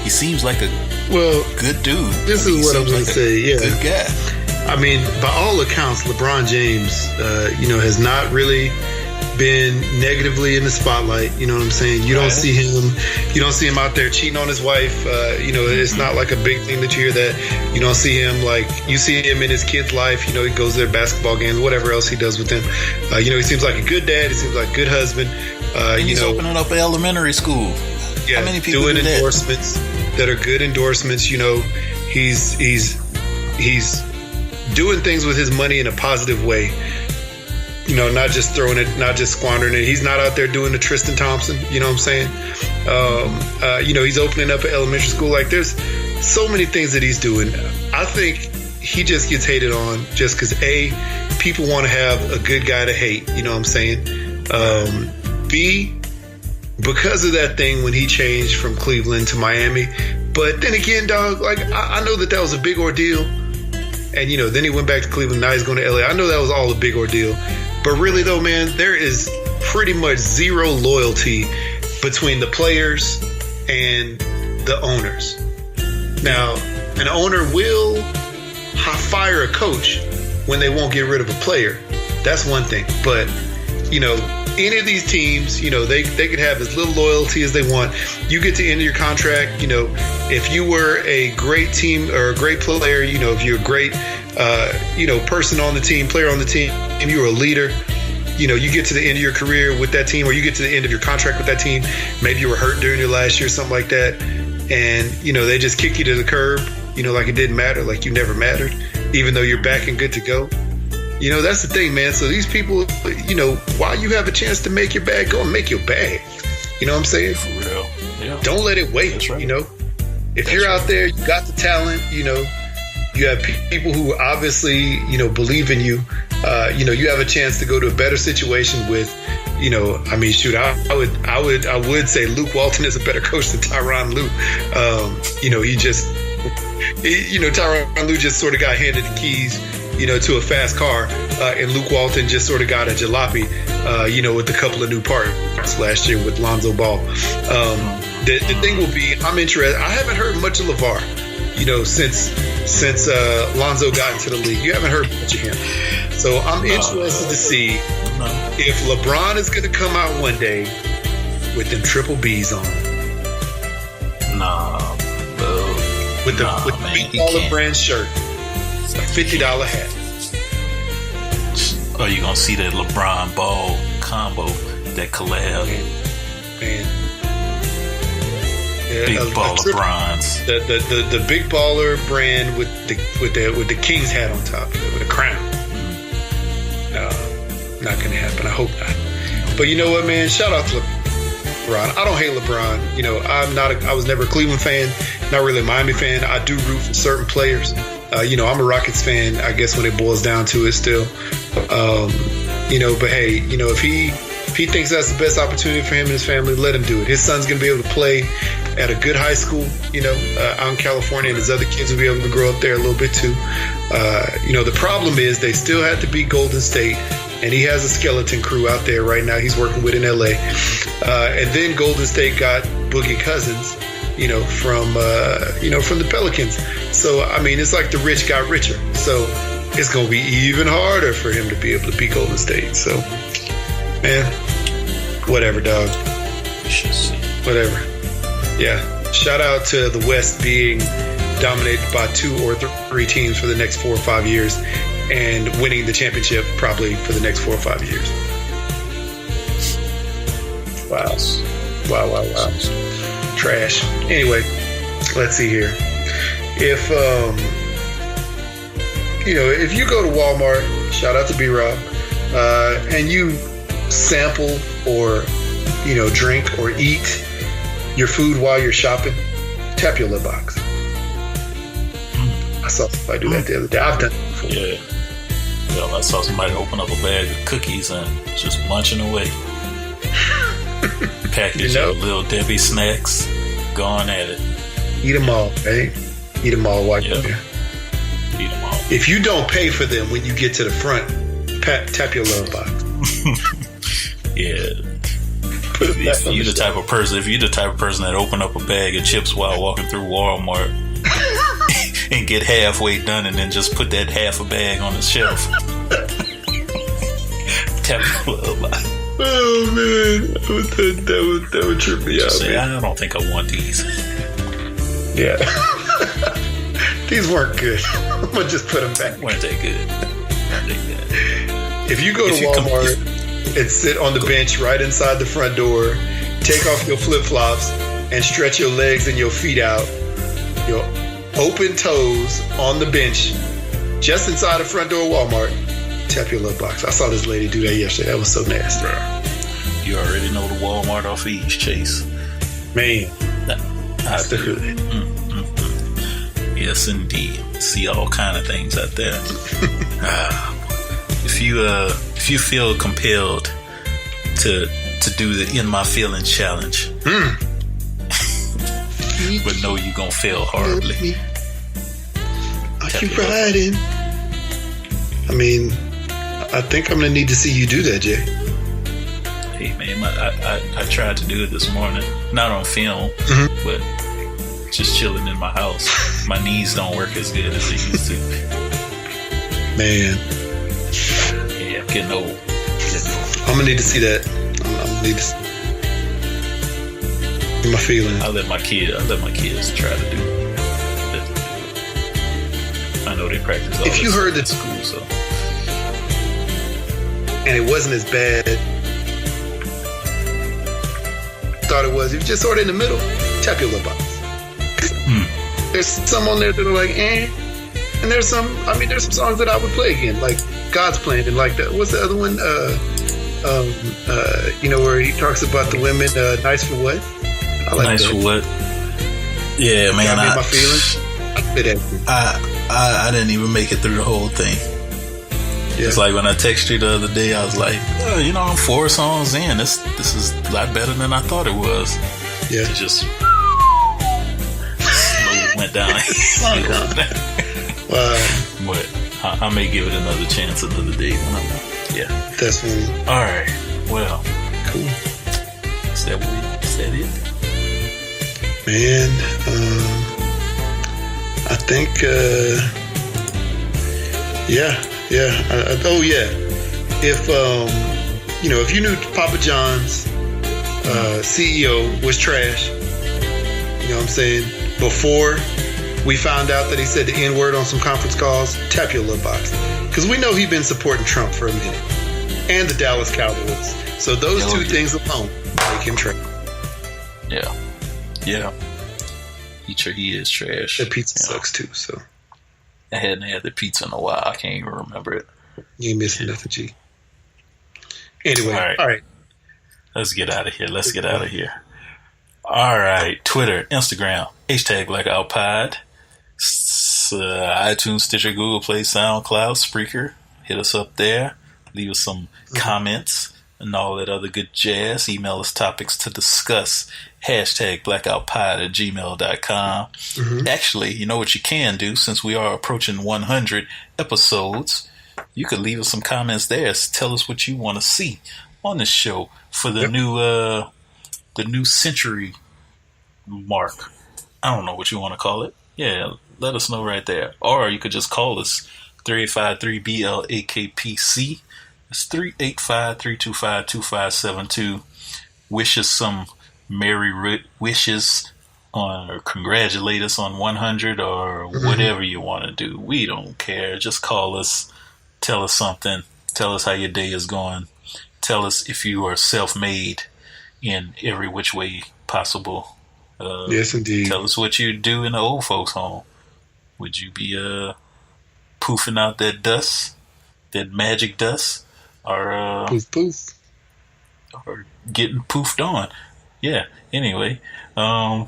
Speaker 3: He seems like a good dude.
Speaker 1: This is what I'm going to say. Yeah.
Speaker 3: Good guy.
Speaker 1: I mean, by all accounts, LeBron James, has not really been negatively in the spotlight. You know what I'm saying? You don't see him out there cheating on his wife. It's not like a big thing that you hear that. You don't see him you see him in his kid's life. He goes to their basketball games, whatever else he does with them. He seems like a good dad. He seems like a good husband.
Speaker 3: He's opening up an elementary school.
Speaker 1: Yeah,
Speaker 3: how many people
Speaker 1: doing
Speaker 3: do
Speaker 1: endorsements that are good endorsements. He's doing things with his money in a positive way. Not just throwing it, not just squandering it. He's not out there doing the Tristan Thompson. You know what I'm saying? He's opening up an elementary school. There's so many things that he's doing. I think he just gets hated on just because people want to have a good guy to hate. You know what I'm saying? B, because of that thing when he changed from Cleveland to Miami. But then again, dog, I know that was a big ordeal. And, then he went back to Cleveland. Now he's going to LA. I know that was all a big ordeal. But really, though, man, there is pretty much zero loyalty between the players and the owners. Now, an owner will fire a coach when they won't get rid of a player. That's one thing. But, any of these teams, they could have as little loyalty as they want. You get to the end of your contract, if you were a great team or a great player, if you're a great, person on the team, player on the team, and you're a leader, you get to the end of your career with that team, or you get to the end of your contract with that team. Maybe you were hurt during your last year, something like that. And, they just kick you to the curb, like it didn't matter, like you never mattered, even though you're back and good to go. That's the thing, man. So these people, while you have a chance to make your bag, go and make your bag. You know what I'm saying?
Speaker 3: For real. Yeah.
Speaker 1: Don't let it wait.
Speaker 3: That's right.
Speaker 1: If you're out there, you got the talent, you have people who obviously, believe in you. You have a chance to go to a better situation with, I would say Luke Walton is a better coach than Tyronn Lue. Tyronn Lue just sort of got handed the keys, to a fast car, and Luke Walton just sort of got a jalopy, with a couple of new parts last year with Lonzo Ball. The thing will be, I'm interested. I haven't heard much of LeVar, since Lonzo got into the league. You haven't heard much of him. So I'm interested to see if LeBron is going to come out one day with them triple B's on. With the big baller brand shirt. A $50 hat.
Speaker 3: Are you gonna see that LeBron Ball combo, that collab?
Speaker 1: Man. Yeah,
Speaker 3: big baller bronze.
Speaker 1: The big baller brand with the King's hat on top of it, with a crown. Not gonna happen. I hope not. But you know what, man? Shout out to LeBron. I don't hate LeBron. You know, I was never a Cleveland fan, not really a Miami fan. I do root for certain players. You know, I'm a Rockets fan, I guess, when it boils down to it still. You know, but hey, you know, if he thinks that's the best opportunity for him and his family, let him do it. His son's going to be able to play at a good high school, you know, out in California, and his other kids will be able to grow up there a little bit too. You know, the problem is they still have to beat Golden State, and he has a skeleton crew out there right now he's working with in LA. And then Golden State got Boogie Cousins, you know, from the Pelicans. So, I mean, it's like the rich got richer. So it's going to be even harder for him to be able to beat Golden State. So, man, whatever, dog. Whatever. Yeah. Shout out to the West being dominated by 2 or 3 teams for the next 4 or 5 years and winning the championship probably for the next 4 or 5 years. Wow. Trash. Anyway, let's see here. If you know, if you go to Walmart, shout out to B-Rob, and you sample or, you know, drink or eat your food while you're shopping, tap your lip box. I saw somebody do that the other day. I've done it before.
Speaker 3: Yeah, I saw somebody open up a bag of cookies and just munching away. Package of Little Debbie snacks, going at it.
Speaker 1: Eat them all, right? Eat them all while you're there.
Speaker 3: Eat them all.
Speaker 1: If you don't pay for them when you get to the front, tap your love box.
Speaker 3: Yeah. If you're the type of person that open up a bag of chips while walking through Walmart and get halfway done and then just put that half a bag on the shelf. Tap your love box.
Speaker 1: Oh man, that would trip me out.
Speaker 3: Say, I don't think I want these.
Speaker 1: Yeah, these weren't good. I'm gonna just put them back.
Speaker 3: Weren't they good?
Speaker 1: If you go to Walmart and sit on the bench right inside the front door, take off your flip flops and stretch your legs and your feet out, your open toes on the bench, just inside the front door of Walmart. Tap your love box. I saw this lady do that yesterday. That was so nasty.
Speaker 3: You already know the Walmart off East, Chase.
Speaker 1: Man,
Speaker 3: that's the hood. Yes, indeed. See all kind of things out there. If you feel compelled to do the In My Feelings challenge, but know you're gonna fail horribly.
Speaker 1: I keep riding. I mean, I think I'm gonna need to see you do that, Jay.
Speaker 3: Hey man, I tried to do it this morning, not on film, but just chilling in my house. My knees don't work as good as they used to.
Speaker 1: Man,
Speaker 3: yeah, I'm getting old.
Speaker 1: I'm gonna need to see that. I'm gonna need to see my feeling.
Speaker 3: I let my kids try to do it. I know they practice all
Speaker 1: if you heard that
Speaker 3: school, so.
Speaker 1: And it wasn't as bad thought it was. If you just sort of in the middle, tap your lip box. There's some on there that are like, and there's some songs that I would play again, like God's Plan, and like what's the other one? You know, where he talks about the women, nice for what? I like
Speaker 3: nice
Speaker 1: that.
Speaker 3: For what? Yeah, man.
Speaker 1: I made my feelings.
Speaker 3: I didn't even make it through the whole thing. Yeah. It's like when I texted you the other day, I was like, oh, you know, I'm 4 songs in. This is a lot better than I thought it was.
Speaker 1: Yeah.
Speaker 3: It just slowly went down. But I may give it another chance another day.
Speaker 1: Definitely.
Speaker 3: All right. Well.
Speaker 1: Cool.
Speaker 3: Is that it?
Speaker 1: Man, I think, yeah. If you know, if you knew Papa John's CEO was trash, you know what I'm saying, before we found out that he said the N-word on some conference calls, tap your lip box, because we know he's been supporting Trump for a minute and the Dallas Cowboys. So those two things alone make him trash.
Speaker 3: Yeah. He is trash.
Speaker 1: The pizza sucks too. So
Speaker 3: I hadn't had the pizza in a while. I can't even remember it.
Speaker 1: You ain't missing nothing, G. Anyway, all right.
Speaker 3: Let's get out of here. Let's get out of here. All right. Twitter, Instagram, #BlackoutPod. iTunes, Stitcher, Google Play, SoundCloud, Spreaker. Hit us up there. Leave us some comments and all that other good jazz. Email us topics to discuss. #blackoutpod@gmail.com. Actually, you know what you can do, since we are approaching 100 episodes, you could leave us some comments there. Tell us what you want to see on the show for the new century mark. I don't know what you want to call it. Yeah, let us know right there. Or you could just call us 385-3BLAKPC. It's 385-325-2572. Wish us some merry wishes or congratulate us on 100 or whatever you want to do. We don't care. Just call us. Tell us something. Tell us how your day is going. Tell us if you are self-made in every which way possible.
Speaker 1: Yes, indeed.
Speaker 3: Tell us what you do in the old folks' home. Would you be poofing out that dust, that magic dust, or
Speaker 1: poof poof,
Speaker 3: or getting poofed on? Yeah. Anyway, yeah,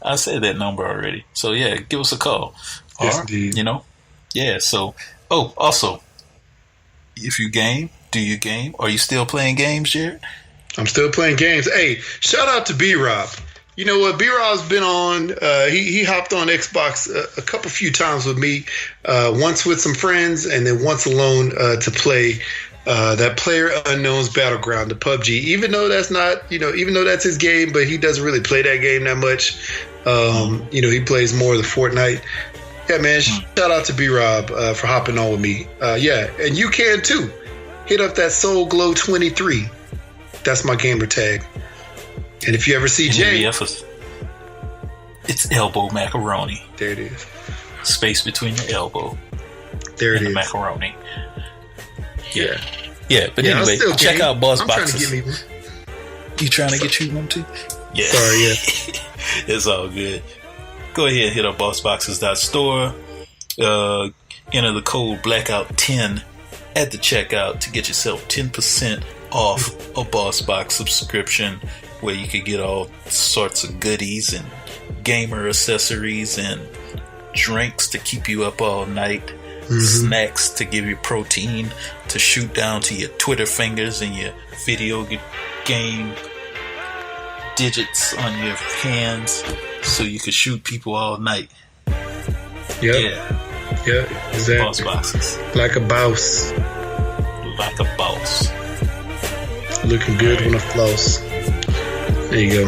Speaker 3: I said that number already. So yeah, give us a call.
Speaker 1: Yes,
Speaker 3: or,
Speaker 1: indeed.
Speaker 3: Yeah. So, also, if you game, do you game? Are you still playing games, Jared?
Speaker 1: I'm still playing games. Hey, shout out to B-Rob. You know what? B-Rob's been on. He hopped on Xbox a few times with me. Once with some friends, and then once alone to play that PlayerUnknown's Battleground, the PUBG. Even though that's not, even though that's his game, but he doesn't really play that game that much. He plays more of the Fortnite. Yeah, man. Shout out to B-Rob for hopping on with me. Yeah, and you can too. Hit up that SoulGlow23. That's my gamer tag. And if you ever see Jay,
Speaker 3: it's Lbow Macaroni.
Speaker 1: There it is.
Speaker 3: Space between your elbow.
Speaker 1: There it
Speaker 3: and
Speaker 1: is.
Speaker 3: The macaroni.
Speaker 1: Yeah.
Speaker 3: But anyway, check out Boss Boxes.
Speaker 1: Trying to get me one.
Speaker 3: You trying to get you one too? Yeah.
Speaker 1: Sorry, yeah.
Speaker 3: It's all good. Go ahead and hit up bossboxes.store. Enter the code Blackout10 at the checkout to get yourself 10% off a Boss Box subscription, where you could get all sorts of goodies and gamer accessories and drinks to keep you up all night, snacks to give you protein to shoot down to your Twitter fingers and your video game digits on your hands so you could shoot people all night.
Speaker 1: Yep. Yeah, exactly.
Speaker 3: Boss Boxes.
Speaker 1: Like a boss.
Speaker 3: Like a boss.
Speaker 1: Looking good when I floss. There you go.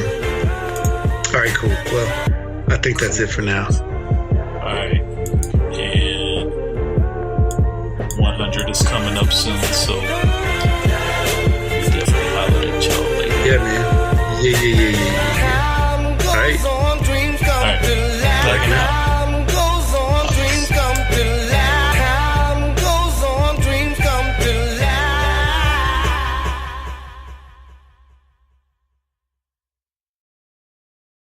Speaker 1: All right, cool. Well, I think that's it for now.
Speaker 3: All right. And 100 is coming up soon, so we definitely holler at y'all later.
Speaker 1: Yeah, man. Yeah. All right.
Speaker 3: Blacking out.